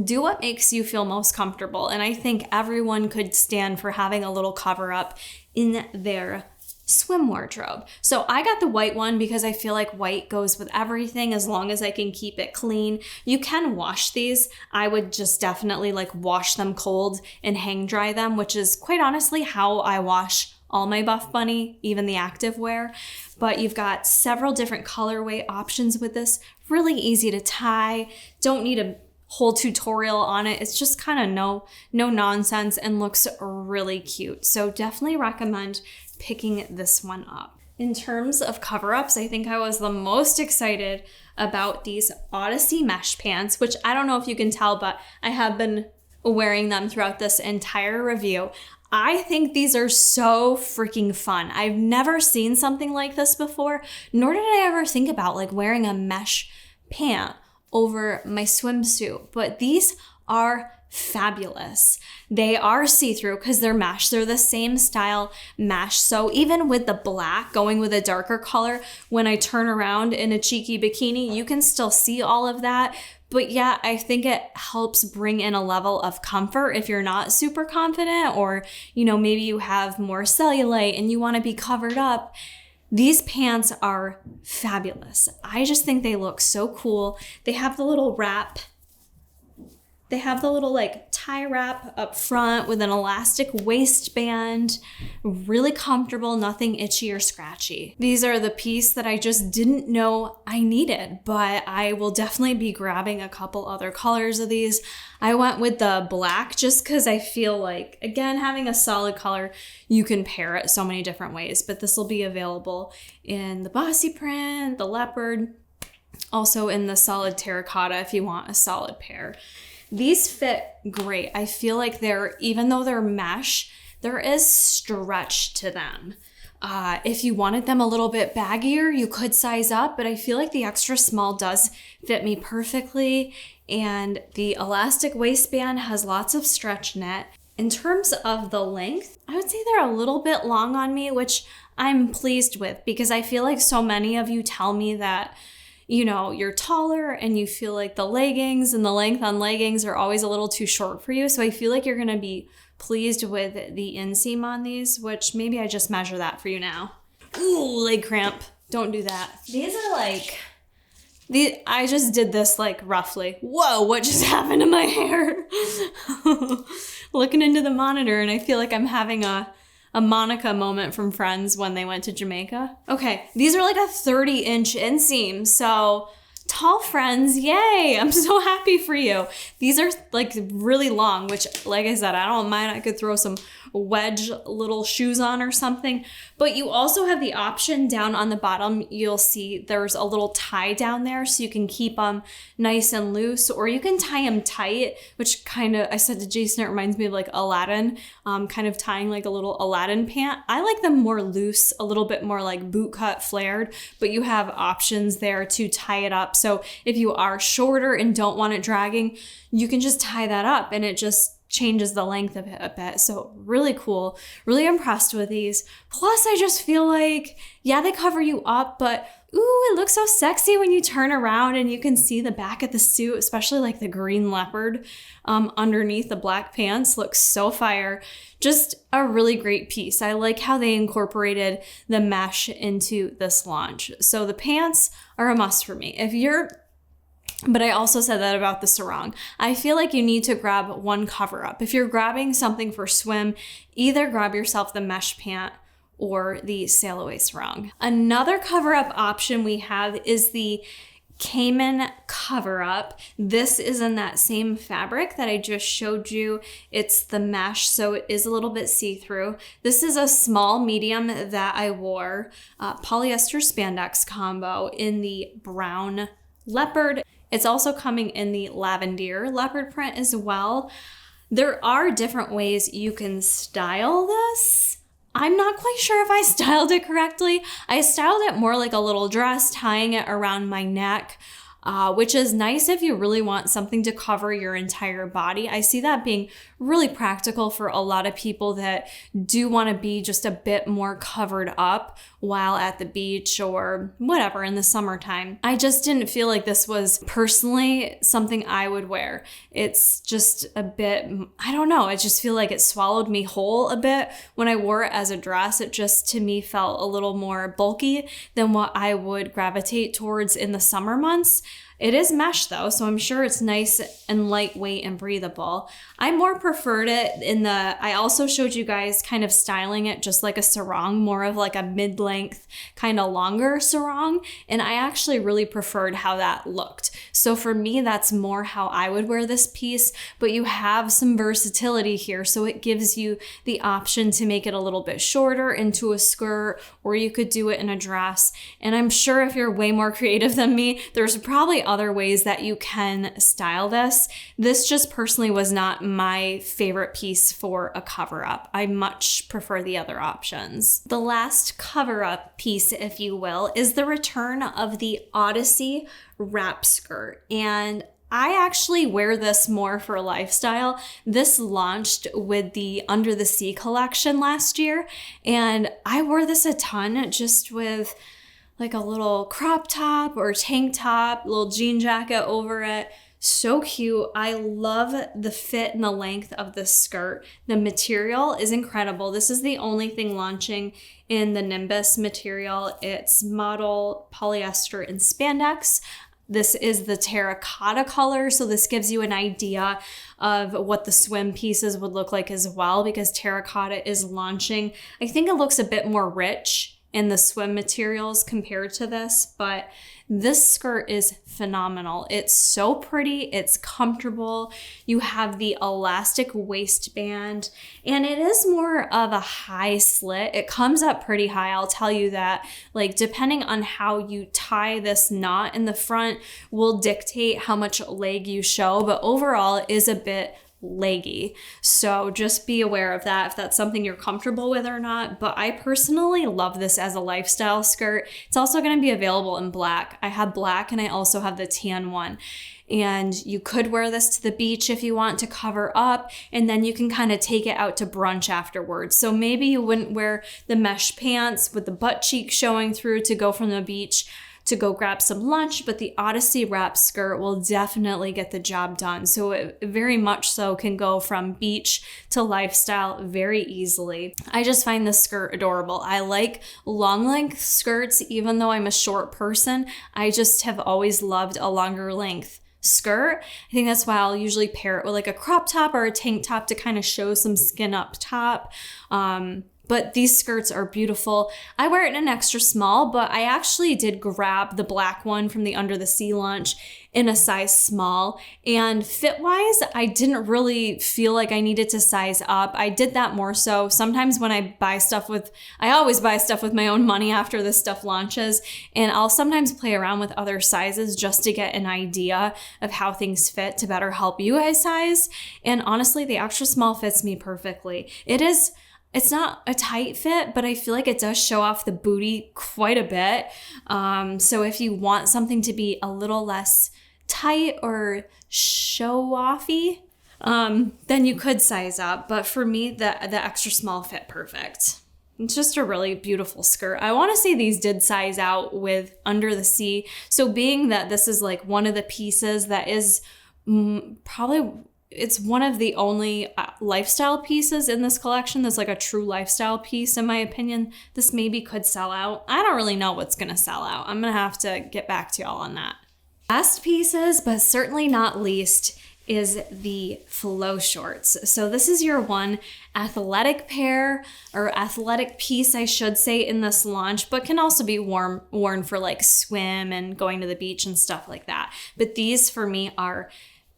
Do what makes you feel most comfortable. And I think everyone could stand for having a little cover up in their swim wardrobe. So I got the white one because I feel like white goes with everything as long as I can keep it clean. You can wash these. I would just definitely like wash them cold and hang dry them, which is quite honestly how I wash all my Buffbunny, even the active wear. But you've got several different colorway options with this. Really easy to tie. Don't need a whole tutorial on it. It's just kind of no nonsense and looks really cute. So definitely recommend picking this one up. In terms of cover-ups, I think I was the most excited about these Odyssey mesh pants, which I don't know if you can tell, but I have been wearing them throughout this entire review. I think these are so freaking fun. I've never seen something like this before, nor did I ever think about like wearing a mesh pant over my swimsuit, but these are fabulous. They are see-through because they're mesh. They're the same style mesh. So even with the black going with a darker color, when I turn around in a cheeky bikini, you can still see all of that. But yeah, I think it helps bring in a level of comfort if you're not super confident, or, you know, maybe you have more cellulite and you want to be covered up. These pants are fabulous. I just think they look so cool. They have the little wrap They have the little like tie wrap up front with an elastic waistband, really comfortable, nothing itchy or scratchy. These are the piece that I just didn't know I needed, but I will definitely be grabbing a couple other colors of these. I went with the black just because I feel like, again, having a solid color, you can pair it so many different ways, but this will be available in the bossy print, the leopard, also in the solid terracotta if you want a solid pair. These fit great. I feel like even though they're mesh, there is stretch to them. If you wanted them a little bit baggier, you could size up, but I feel like the extra small does fit me perfectly. And the elastic waistband has lots of stretch net. In terms of the length, I would say they're a little bit long on me, which I'm pleased with because I feel like so many of you tell me that you're taller and you feel like the leggings and the length on leggings are always a little too short for you. So I feel like you're going to be pleased with the inseam on these, which maybe I just measure that for you now. Ooh, leg cramp. Don't do that. These are like, I just did this like roughly. Whoa, what just happened to my hair? Looking into the monitor and I feel like I'm having a Monica moment from Friends when they went to Jamaica. Okay, these are like a 30-inch inseam, so tall friends, yay! I'm so happy for you. These are like really long, which like I said, I don't mind. I could throw some wedge little shoes on or something, but you also have the option down on the bottom. You'll see there's a little tie down there so you can keep them nice and loose, or you can tie them tight, which kind of, I said to Jason, it reminds me of like Aladdin, kind of tying like a little Aladdin pant. I like them more loose, a little bit more like boot cut flared, but you have options there to tie it up. So if you are shorter and don't want it dragging, you can just tie that up and it just changes the length of it a bit. So really cool, really impressed with these. Plus I just feel like, yeah, they cover you up, but ooh, it looks so sexy when you turn around and you can see the back of the suit, especially like the green leopard underneath the black pants looks so fire. Just a really great piece. I like how they incorporated the mesh into this launch. So the pants are a must for me. But I also said that about the sarong. I feel like you need to grab one cover-up. If you're grabbing something for swim, either grab yourself the mesh pant or the sail away sarong. Another cover-up option we have is the Cayman Cover-Up. This is in that same fabric that I just showed you. It's the mesh, so it is a little bit see-through. This is a small medium that I wore, polyester spandex combo in the brown leopard. It's also coming in the lavender leopard print as well. There are different ways you can style this. I'm not quite sure if I styled it correctly. I styled it more like a little dress, tying it around my neck, which is nice if you really want something to cover your entire body. I see that being really practical for a lot of people that do want to be just a bit more covered up while at the beach or whatever in the summertime. I just didn't feel like this was personally something I would wear. It's just a bit, I don't know, I just feel like it swallowed me whole a bit when I wore it as a dress. It just to me felt a little more bulky than what I would gravitate towards in the summer months. It is mesh though, so I'm sure it's nice and lightweight and breathable. I more preferred it I also showed you guys kind of styling it just like a sarong, more of like a mid-length, kind of longer sarong, and I actually really preferred how that looked. So for me, that's more how I would wear this piece, but you have some versatility here, so it gives you the option to make it a little bit shorter into a skirt, or you could do it in a dress. And I'm sure if you're way more creative than me, there's probably other ways that you can style this. This just personally was not my favorite piece for a cover-up. I much prefer the other options. The last cover-up piece, if you will, is the return of the Odyssey wrap skirt. And I actually wear this more for lifestyle. This launched with the Under the Sea collection last year, and I wore this a ton just with like a little crop top or tank top, little jean jacket over it. So cute. I love the fit and the length of this skirt. The material is incredible. This is the only thing launching in the Nimbus material. It's modal polyester and spandex. This is the terracotta color, so this gives you an idea of what the swim pieces would look like as well, because terracotta is launching. I think it looks a bit more rich in the swim materials compared to this, but this skirt is phenomenal. It's so pretty, it's comfortable. You have the elastic waistband, and it is more of a high slit. It comes up pretty high, I'll tell you that. Like, depending on how you tie this knot in the front will dictate how much leg you show, but overall it is a bit leggy. So just be aware of that if that's something you're comfortable with or not. But I personally love this as a lifestyle skirt. It's also going to be available in black. I have black and I also have the tan one. And you could wear this to the beach if you want to cover up, and then you can kind of take it out to brunch afterwards. So maybe you wouldn't wear the mesh pants with the butt cheek showing through to go from the beach to go grab some lunch, but the Odyssey wrap skirt will definitely get the job done. So it very much so can go from beach to lifestyle very easily. I just find this skirt adorable. I like long length skirts, even though I'm a short person. I just have always loved a longer length skirt. I think that's why I'll usually pair it with like a crop top or a tank top to kind of show some skin up top. But these skirts are beautiful. I wear it in an extra small, but I actually did grab the black one from the Under the Sea launch in a size small. And fit-wise, I didn't really feel like I needed to size up. I did that more so sometimes when I always buy stuff with my own money after this stuff launches. And I'll sometimes play around with other sizes just to get an idea of how things fit to better help you guys size. And honestly, the extra small fits me perfectly. It's not a tight fit, but I feel like it does show off the booty quite a bit. So if you want something to be a little less tight or show-offy, then you could size up. But for me, the extra small fit perfect. It's just a really beautiful skirt. I want to say these did size out with Under the Sea. So being that this is like one of the pieces that is it's one of the only lifestyle pieces in this collection that's like a true lifestyle piece, in my opinion. This maybe could sell out. I don't really know what's going to sell out. I'm going to have to get back to y'all on that. Last pieces, but certainly not least, is the Flo shorts. So this is your one athletic pair, or athletic piece, I should say, in this launch, but can also be worn for like swim and going to the beach and stuff like that. But these for me are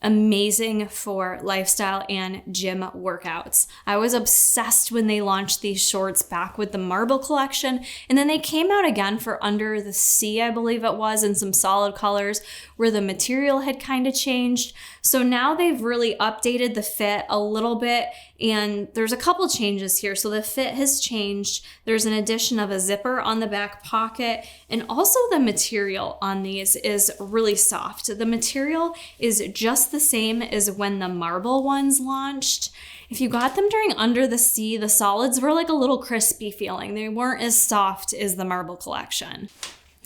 amazing for lifestyle and gym workouts. I was obsessed when they launched these shorts back with the Marble collection, and then they came out again for Under the Sea, I believe it was, in some solid colors where the material had kind of changed. So now they've really updated the fit a little bit, and there's a couple changes here. So the fit has changed. There's an addition of a zipper on the back pocket, and also the material on these is really soft. The material is just the same as when the Marble ones launched. If you got them during Under the Sea, the solids were like a little crispy feeling. They weren't as soft as the Marble collection.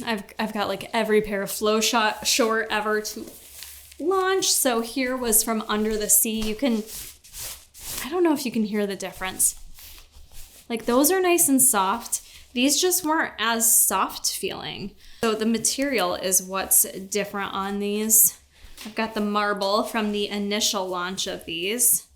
I've got like every pair of Flo Short ever to launch. So here was from Under the Sea. I don't know if you can hear the difference. Like, those are nice and soft. These just weren't as soft feeling. So the material is what's different on these. I've got the Marble from the initial launch of these.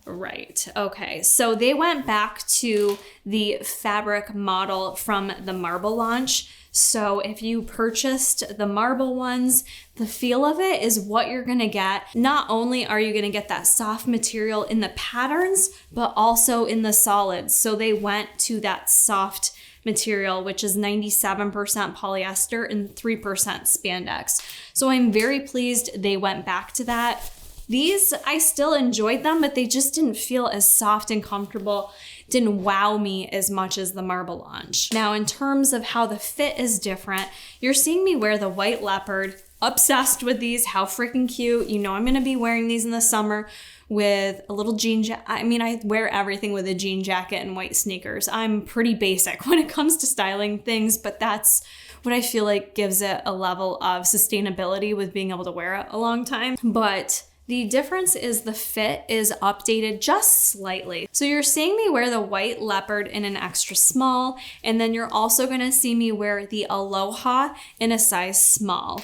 Right, okay. So they went back to the fabric model from the Marble launch. So if you purchased the Marble ones, the feel of it is what you're gonna get. Not only are you gonna get that soft material in the patterns, but also in the solids. So they went to that soft material, which is 97% polyester and 3% spandex. So I'm very pleased they went back to that. These, I still enjoyed them, but they just didn't feel as soft and comfortable, didn't wow me as much as the Marble launch. Now, in terms of how the fit is different, you're seeing me wear the white leopard. Obsessed with these, how freaking cute. You know I'm gonna be wearing these in the summer with a little jean jacket. I mean, I wear everything with a jean jacket and white sneakers. I'm pretty basic when it comes to styling things, but that's what I feel like gives it a level of sustainability with being able to wear it a long time. But the difference is the fit is updated just slightly. So you're seeing me wear the white leopard in an extra small, and then you're also gonna see me wear the Aloha in a size small.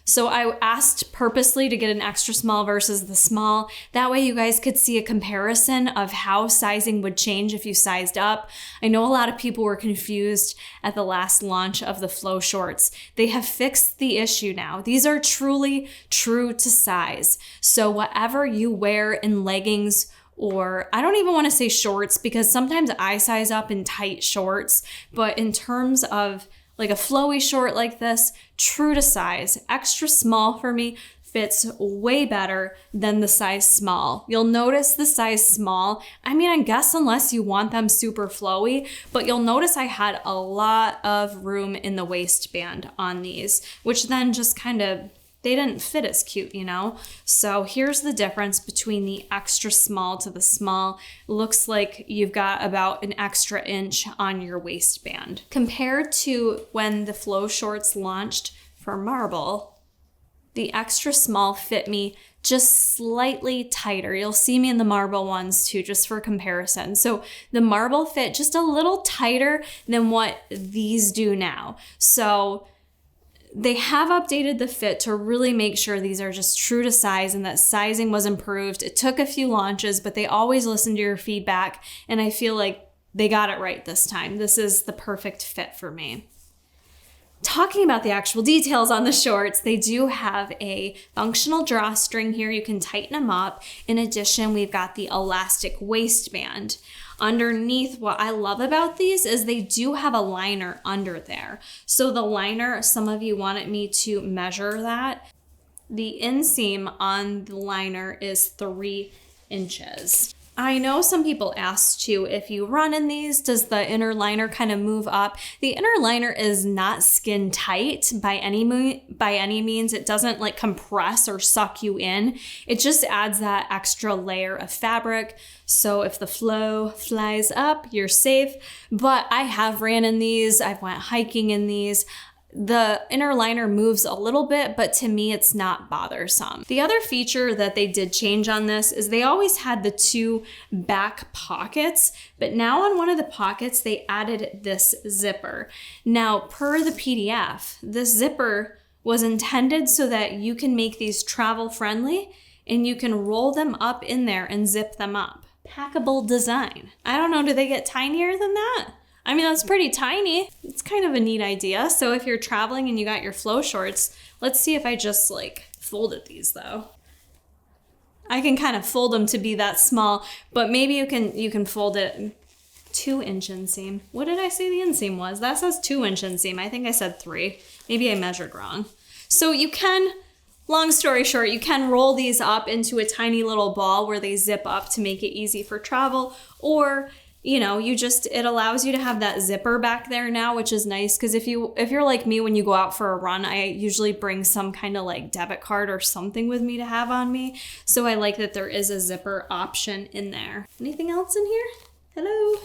So I asked purposely to get an extra small versus the small. That way you guys could see a comparison of how sizing would change if you sized up. I know a lot of people were confused at the last launch of the Flo shorts. They have fixed the issue now. These are truly true to size. So whatever you wear in leggings, or I don't even want to say shorts because sometimes I size up in tight shorts, but in terms of like a flowy short like this, true to size, extra small for me fits way better than the size small. You'll notice the size small, I mean, I guess unless you want them super flowy, but you'll notice I had a lot of room in the waistband on these, which then just kind of, they didn't fit as cute, you know? So here's the difference between the extra small to the small. Looks like you've got about an extra inch on your waistband. Compared to when the Flo shorts launched for Marble, the extra small fit me just slightly tighter. You'll see me in the Marble ones too, just for comparison. So the Marble fit just a little tighter than what these do now. So they have updated the fit to really make sure these are just true to size and that sizing was improved. It took a few launches, but they always listen to your feedback, and I feel like they got it right this time. This is the perfect fit for me. Talking about the actual details on the shorts, they do have a functional drawstring here. You can tighten them up. In addition, we've got the elastic waistband. Underneath, what I love about these is they do have a liner under there. So the liner, some of you wanted me to measure that. The inseam on the liner is 3 inches. I know some people asked too, if you run in these, does the inner liner kind of move up? The inner liner is not skin tight by any means. It doesn't like compress or suck you in. It just adds that extra layer of fabric. So if the flow flies up, you're safe. But I have ran in these. I've went hiking in these. The inner liner moves a little bit, but to me, it's not bothersome. The other feature that they did change on this is they always had the 2 back pockets, but now on one of the pockets, they added this zipper. Now, per the PDF, this zipper was intended so that you can make these travel friendly and you can roll them up in there and zip them up. Packable design. I don't know, do they get tinier than that? I mean, that's pretty tiny. It's kind of a neat idea. So if you're traveling and you got your Flo shorts, let's see if I just like folded these though. I can kind of fold them to be that small, but maybe you can fold it 2-inch inseam. What did I say the inseam was? That says 2-inch inseam. I think I said 3. Maybe I measured wrong. So you can, long story short, you can roll these up into a tiny little ball where they zip up to make it easy for travel, or you know, it allows you to have that zipper back there now, which is nice because if you're like me, when you go out for a run, I usually bring some kind of like debit card or something with me to have on me. So I like that there is a zipper option in there. Anything else in here? Hello?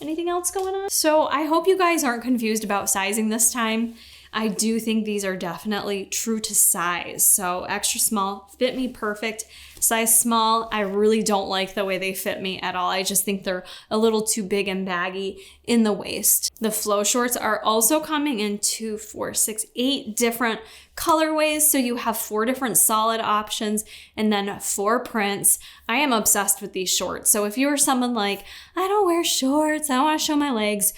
Anything else going on? So I hope you guys aren't confused about sizing this time. I do think these are definitely true to size. So extra small fit me perfect. Size small, I really don't like the way they fit me at all. I just think they're a little too big and baggy in the waist. The Flo shorts are also coming in 2, 4, 6, 8 different colorways. So you have 4 different solid options and then 4 prints. I am obsessed with these shorts. So if you are someone like, I don't wear shorts, I don't want to show my legs,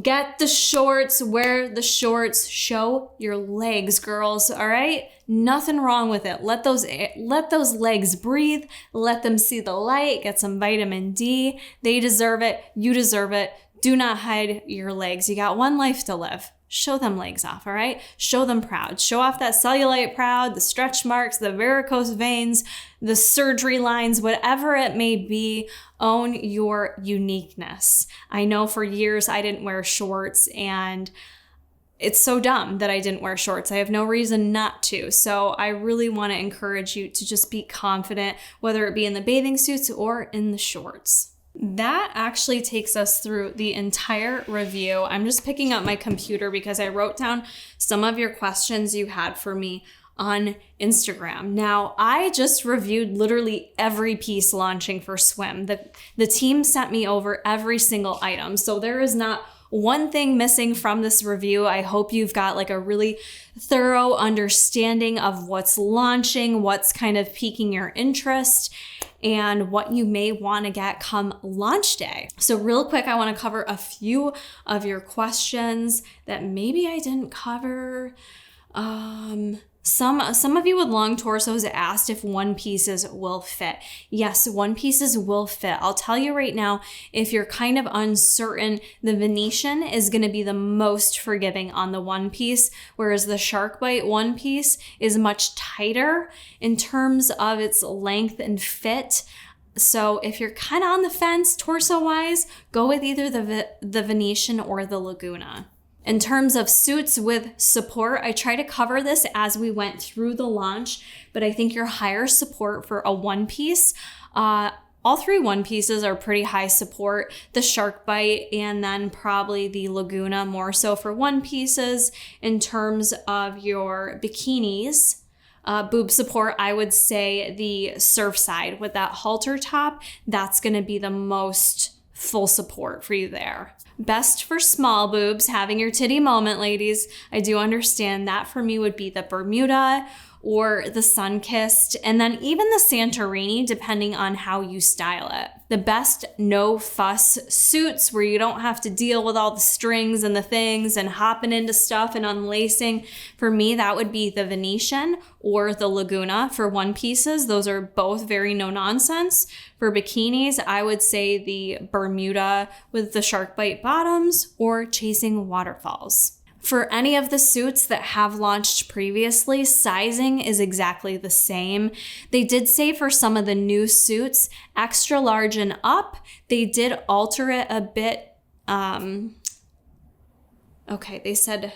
get the shorts, wear the shorts, show your legs, girls, all right? Nothing wrong with it. Let those legs breathe, let them see the light, get some vitamin D. They deserve it, you deserve it. Do not hide your legs. You got one life to live. Show them legs off, all right? Show them proud. Show off that cellulite proud, the stretch marks, the varicose veins, the surgery lines, whatever it may be. Own your uniqueness. I know for years I didn't wear shorts, and it's so dumb that I didn't wear shorts. I have no reason not to. So I really want to encourage you to just be confident, whether it be in the bathing suits or in the shorts. That actually takes us through the entire review. I'm just picking up my computer because I wrote down some of your questions you had for me on Instagram. Now, I just reviewed literally every piece launching for swim. The team sent me over every single item. So there is not one thing missing from this review. I hope you've got like a really thorough understanding of what's launching, what's kind of piquing your interest, and what you may want to get come launch day. So real quick, I want to cover a few of your questions that maybe I didn't cover. Some of you with long torsos asked if one pieces will fit. Yes, one pieces will fit. I'll tell you right now, if you're kind of uncertain, the Venetian is going to be the most forgiving on the one piece, whereas the shark bite one piece is much tighter in terms of its length and fit. So if you're kind of on the fence torso-wise, go with either the Venetian or the Laguna. In terms of suits with support, I try to cover this as we went through the launch, but I think your higher support for a one piece, all three one pieces are pretty high support, the shark bite and then probably the Laguna more so for one pieces. In terms of your bikinis, boob support, I would say the Surfside with that halter top, that's gonna be the most full support for you there. Best for small boobs, having your titty moment, ladies. I do understand that for me would be the Bermuda or the Sun-Kissed, and then even the Santorini, depending on how you style it. The best no fuss suits where you don't have to deal with all the strings and the things and hopping into stuff and unlacing. For me, that would be the Venetian or the Laguna for one pieces. Those are both very no nonsense. For bikinis, I would say the Bermuda with the shark bite bottoms or chasing waterfalls. For any of the suits that have launched previously, sizing is exactly the same. They did say for some of the new suits, extra large and up, they did alter it a bit. Okay, they said,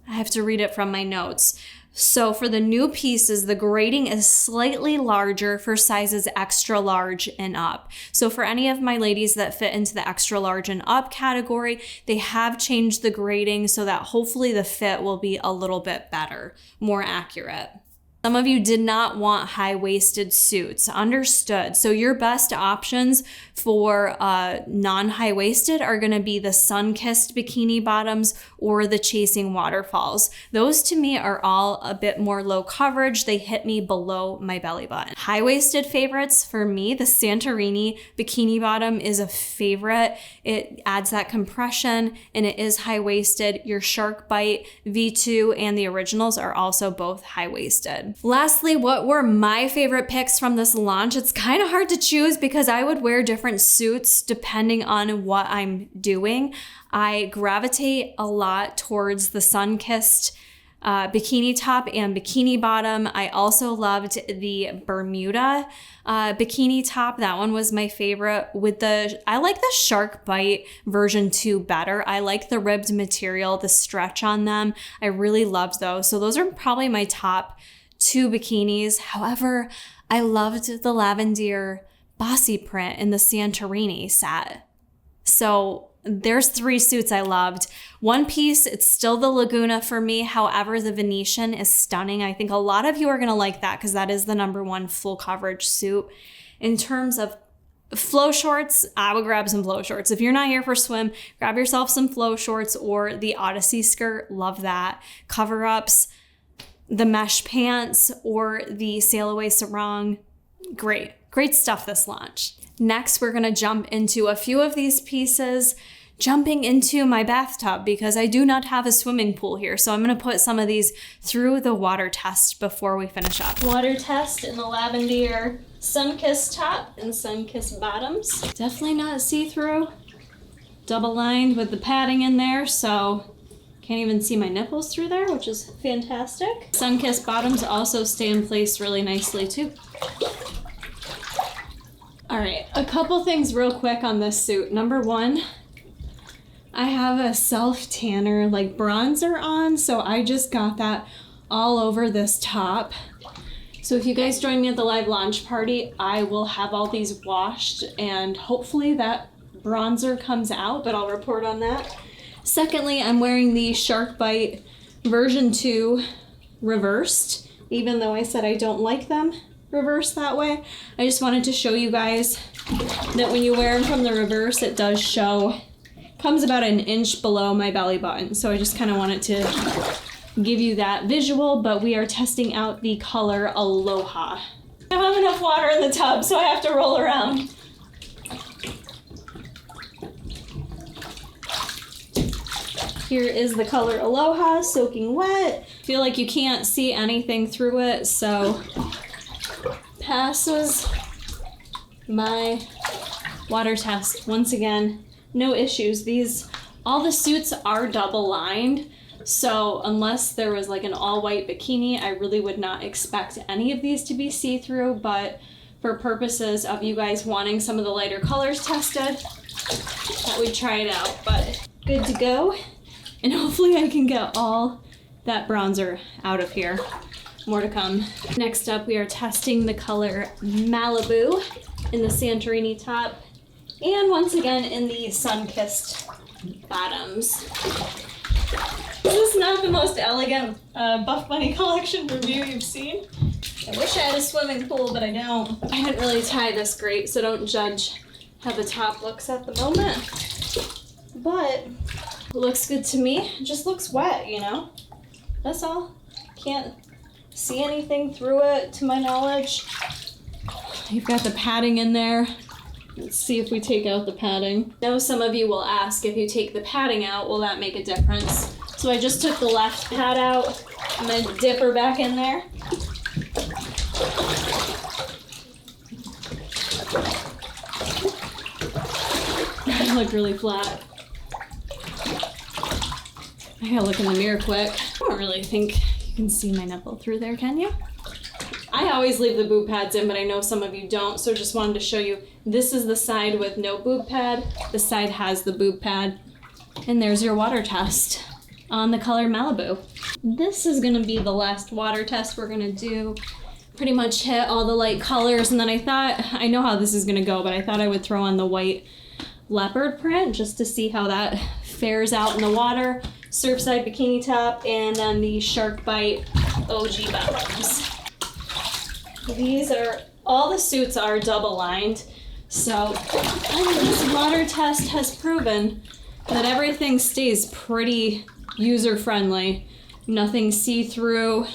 I have to read it from my notes. So for the new pieces, the grading is slightly larger for sizes extra large and up. So for any of my ladies that fit into the extra large and up category, they have changed the grading so that hopefully the fit will be a little bit better, more accurate. Some of you did not want high-waisted suits. Understood. So your best options for non-high-waisted are going to be the Sun-Kissed bikini bottoms or the chasing waterfalls. Those to me are all a bit more low coverage. They hit me below my belly button. High-waisted favorites for me, the Santorini bikini bottom is a favorite. It adds that compression and it is high-waisted. Your shark bite V2 and the originals are also both high-waisted. Lastly, what were my favorite picks from this launch? It's kind of hard to choose because I would wear different suits depending on what I'm doing. I gravitate a lot towards the Sun-Kissed bikini top and bikini bottom. I also loved the Bermuda bikini top. That one was my favorite. I like the shark bite version 2 better. I like the ribbed material, the stretch on them. I really loved those. So those are probably my top 2 bikinis. However, I loved the lavender bossy print in the Santorini set. So there's 3 suits I loved. One piece, it's still the Laguna for me. However, the Venetian is stunning. I think a lot of you are gonna like that because that is the #1 full coverage suit. In terms of flow shorts, I would grab some flow shorts. If you're not here for swim, grab yourself some flow shorts or the Odyssey skirt. Love that. Cover-ups, the mesh pants or the sail away sarong. Great stuff this launch. Next, we're gonna jump into a few of these pieces, jumping into my bathtub because I do not have a swimming pool here. So I'm gonna put some of these through the water test before we finish up. Water test in the lavender Sun-Kissed top and Sun-Kissed bottoms. Definitely not see-through. Double lined with the padding in there, so can't even see my nipples through there, which is fantastic. Sun-Kissed bottoms also stay in place really nicely too. All right, a couple things real quick on this suit. #1, I have a self-tanner like bronzer on, so I just got that all over this top. So if you guys join me at the live launch party, I will have all these washed and hopefully that bronzer comes out, but I'll report on that. Secondly, I'm wearing the Shark Bite version 2 reversed, even though I said I don't like them reversed that way. I just wanted to show you guys that when you wear them from the reverse, it does show comes about an inch below my belly button. So I just kind of wanted to give you that visual, but we are testing out the color Aloha. I don't have enough water in the tub, so I have to roll around. Here is the color Aloha, soaking wet. Feel like you can't see anything through it, so passes my water test. Once again, no issues. All the suits are double lined, so unless there was like an all white bikini, I really would not expect any of these to be see-through, but for purposes of you guys wanting some of the lighter colors tested, thought we'd try it out, but good to go. And hopefully I can get all that bronzer out of here. More to come. Next up, we are testing the color Malibu in the Santorini top, and once again in the sun-kissed bottoms. This is not the most elegant Buffbunny Collection review you've seen. I wish I had a swimming pool, but I don't. I didn't really tie this great, so don't judge how the top looks at the moment. But it looks good to me. It just looks wet, you know? That's all. Can't see anything through it, to my knowledge. You've got the padding in there. Let's see if we take out the padding. I know some of you will ask, if you take the padding out, will that make a difference? So I just took the left pad out. I'm gonna dip her back in there. I look really flat. I gotta look in the mirror quick. I don't really think you can see my nipple through there, can you? I always leave the boob pads in, but I know some of you don't, so just wanted to show you. This is the side with no boob pad. The side has the boob pad. And there's your water test on the color Malibu. This is gonna be the last water test we're gonna do. Pretty much hit all the light colors, and then I thought, I know how this is gonna go, but I thought I would throw on the white leopard print just to see how that fares out in the water. Surfside Bikini top, and then the Shark Bite OG bottoms. These are, all the suits are double lined, so this water test has proven that everything stays pretty user-friendly. Nothing see-through,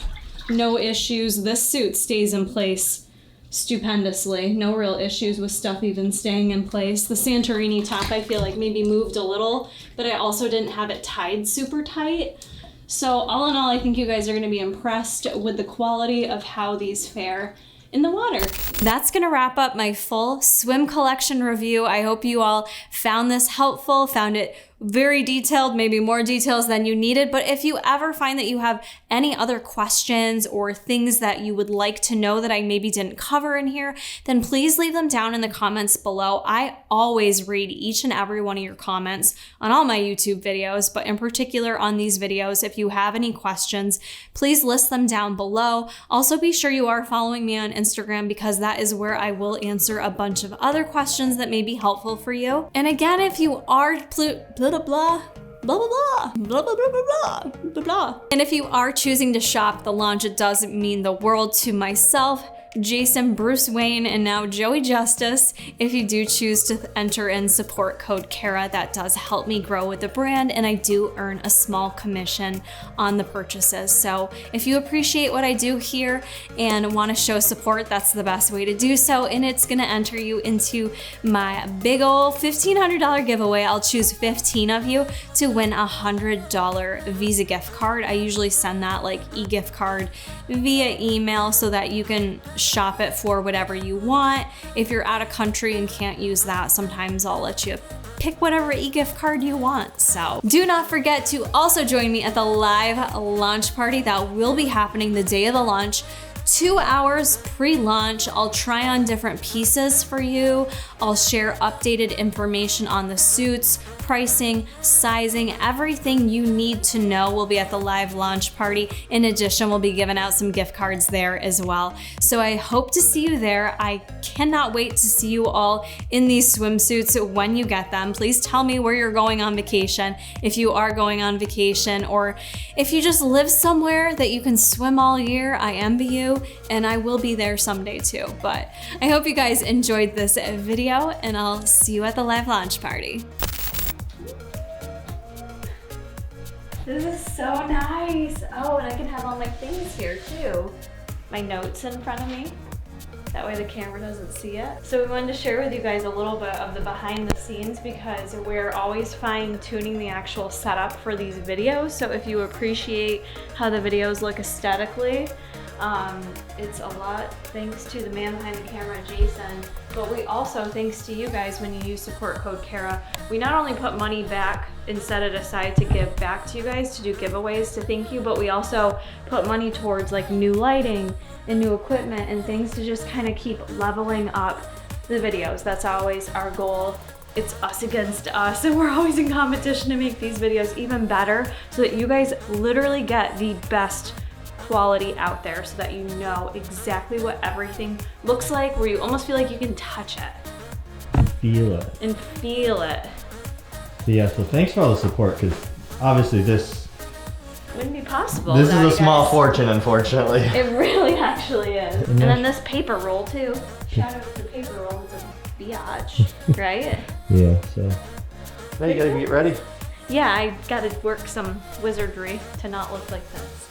no issues. This suit stays in place stupendously. No real issues with stuff even staying in place. The Santorini top I feel like maybe moved a little, but I also didn't have it tied super tight. So all in all, I think you guys are gonna be impressed with the quality of how these fare in the water. That's gonna wrap up my full swim collection review. I hope you all found this helpful, found it very detailed, maybe more details than you needed. But if you ever find that you have any other questions or things that you would like to know that I maybe didn't cover in here, then please leave them down in the comments below. I always read each and every one of your comments on all my YouTube videos, but in particular on these videos. If you have any questions, please list them down below. Also, be sure you are following me on Instagram, because that is where I will answer a bunch of other questions that may be helpful for you. And again, if you are blah, blah, blah, blah, blah, blah, blah, blah, blah, blah, blah. And if you are choosing to shop the launch, it does mean the world to myself, Jason, Bruce Wayne, and now Joey Justice. If you do choose to enter in support code Kara, that does help me grow with the brand, and I do earn a small commission on the purchases. So if you appreciate what I do here and want to show support, that's the best way to do so, and it's gonna enter you into my big ol' $1,500 giveaway. I'll choose 15 of you to win a $100 Visa gift card. I usually send that like e-gift card via email so that you can shop it for whatever you want. If you're out of country and can't use that, sometimes I'll let you pick whatever e-gift card you want. So do not forget to also join me at the live launch party that will be happening the day of the launch. 2 hours pre-launch. I'll try on different pieces for you. I'll share updated information on the suits, pricing, sizing, everything you need to know will be at the live launch party. In addition, we'll be giving out some gift cards there as well. So I hope to see you there. I cannot wait to see you all in these swimsuits when you get them. Please tell me where you're going on vacation, if you are going on vacation, or if you just live somewhere that you can swim all year. I envy you, and I will be there someday too. But I hope you guys enjoyed this video, and I'll see you at the live launch party. This is so nice. Oh, and I can have all my things here too. My notes in front of me. That way the camera doesn't see it. So we wanted to share with you guys a little bit of the behind the scenes because we're always fine tuning the actual setup for these videos. So if you appreciate how the videos look aesthetically, it's a lot thanks to the man behind the camera, Jason, but we also, thanks to you guys, when you use support code Kara, we not only put money back and set it aside to give back to you guys to do giveaways to thank you, but we also put money towards like new lighting and new equipment and things to just kind of keep leveling up the videos. That's always our goal. It's us against us, and we're always in competition to make these videos even better so that you guys literally get the best quality out there so that you know exactly what everything looks like, where you almost feel like you can touch it. Feel it. And feel it. So yeah, so thanks for all the support, because obviously this wouldn't be possible. This is a small fortune, unfortunately. It really actually is. And then this paper roll too. Shout out to the paper roll, it's a biatch, right? Yeah, so. Now you gotta get ready. Yeah, I gotta work some wizardry to not look like this.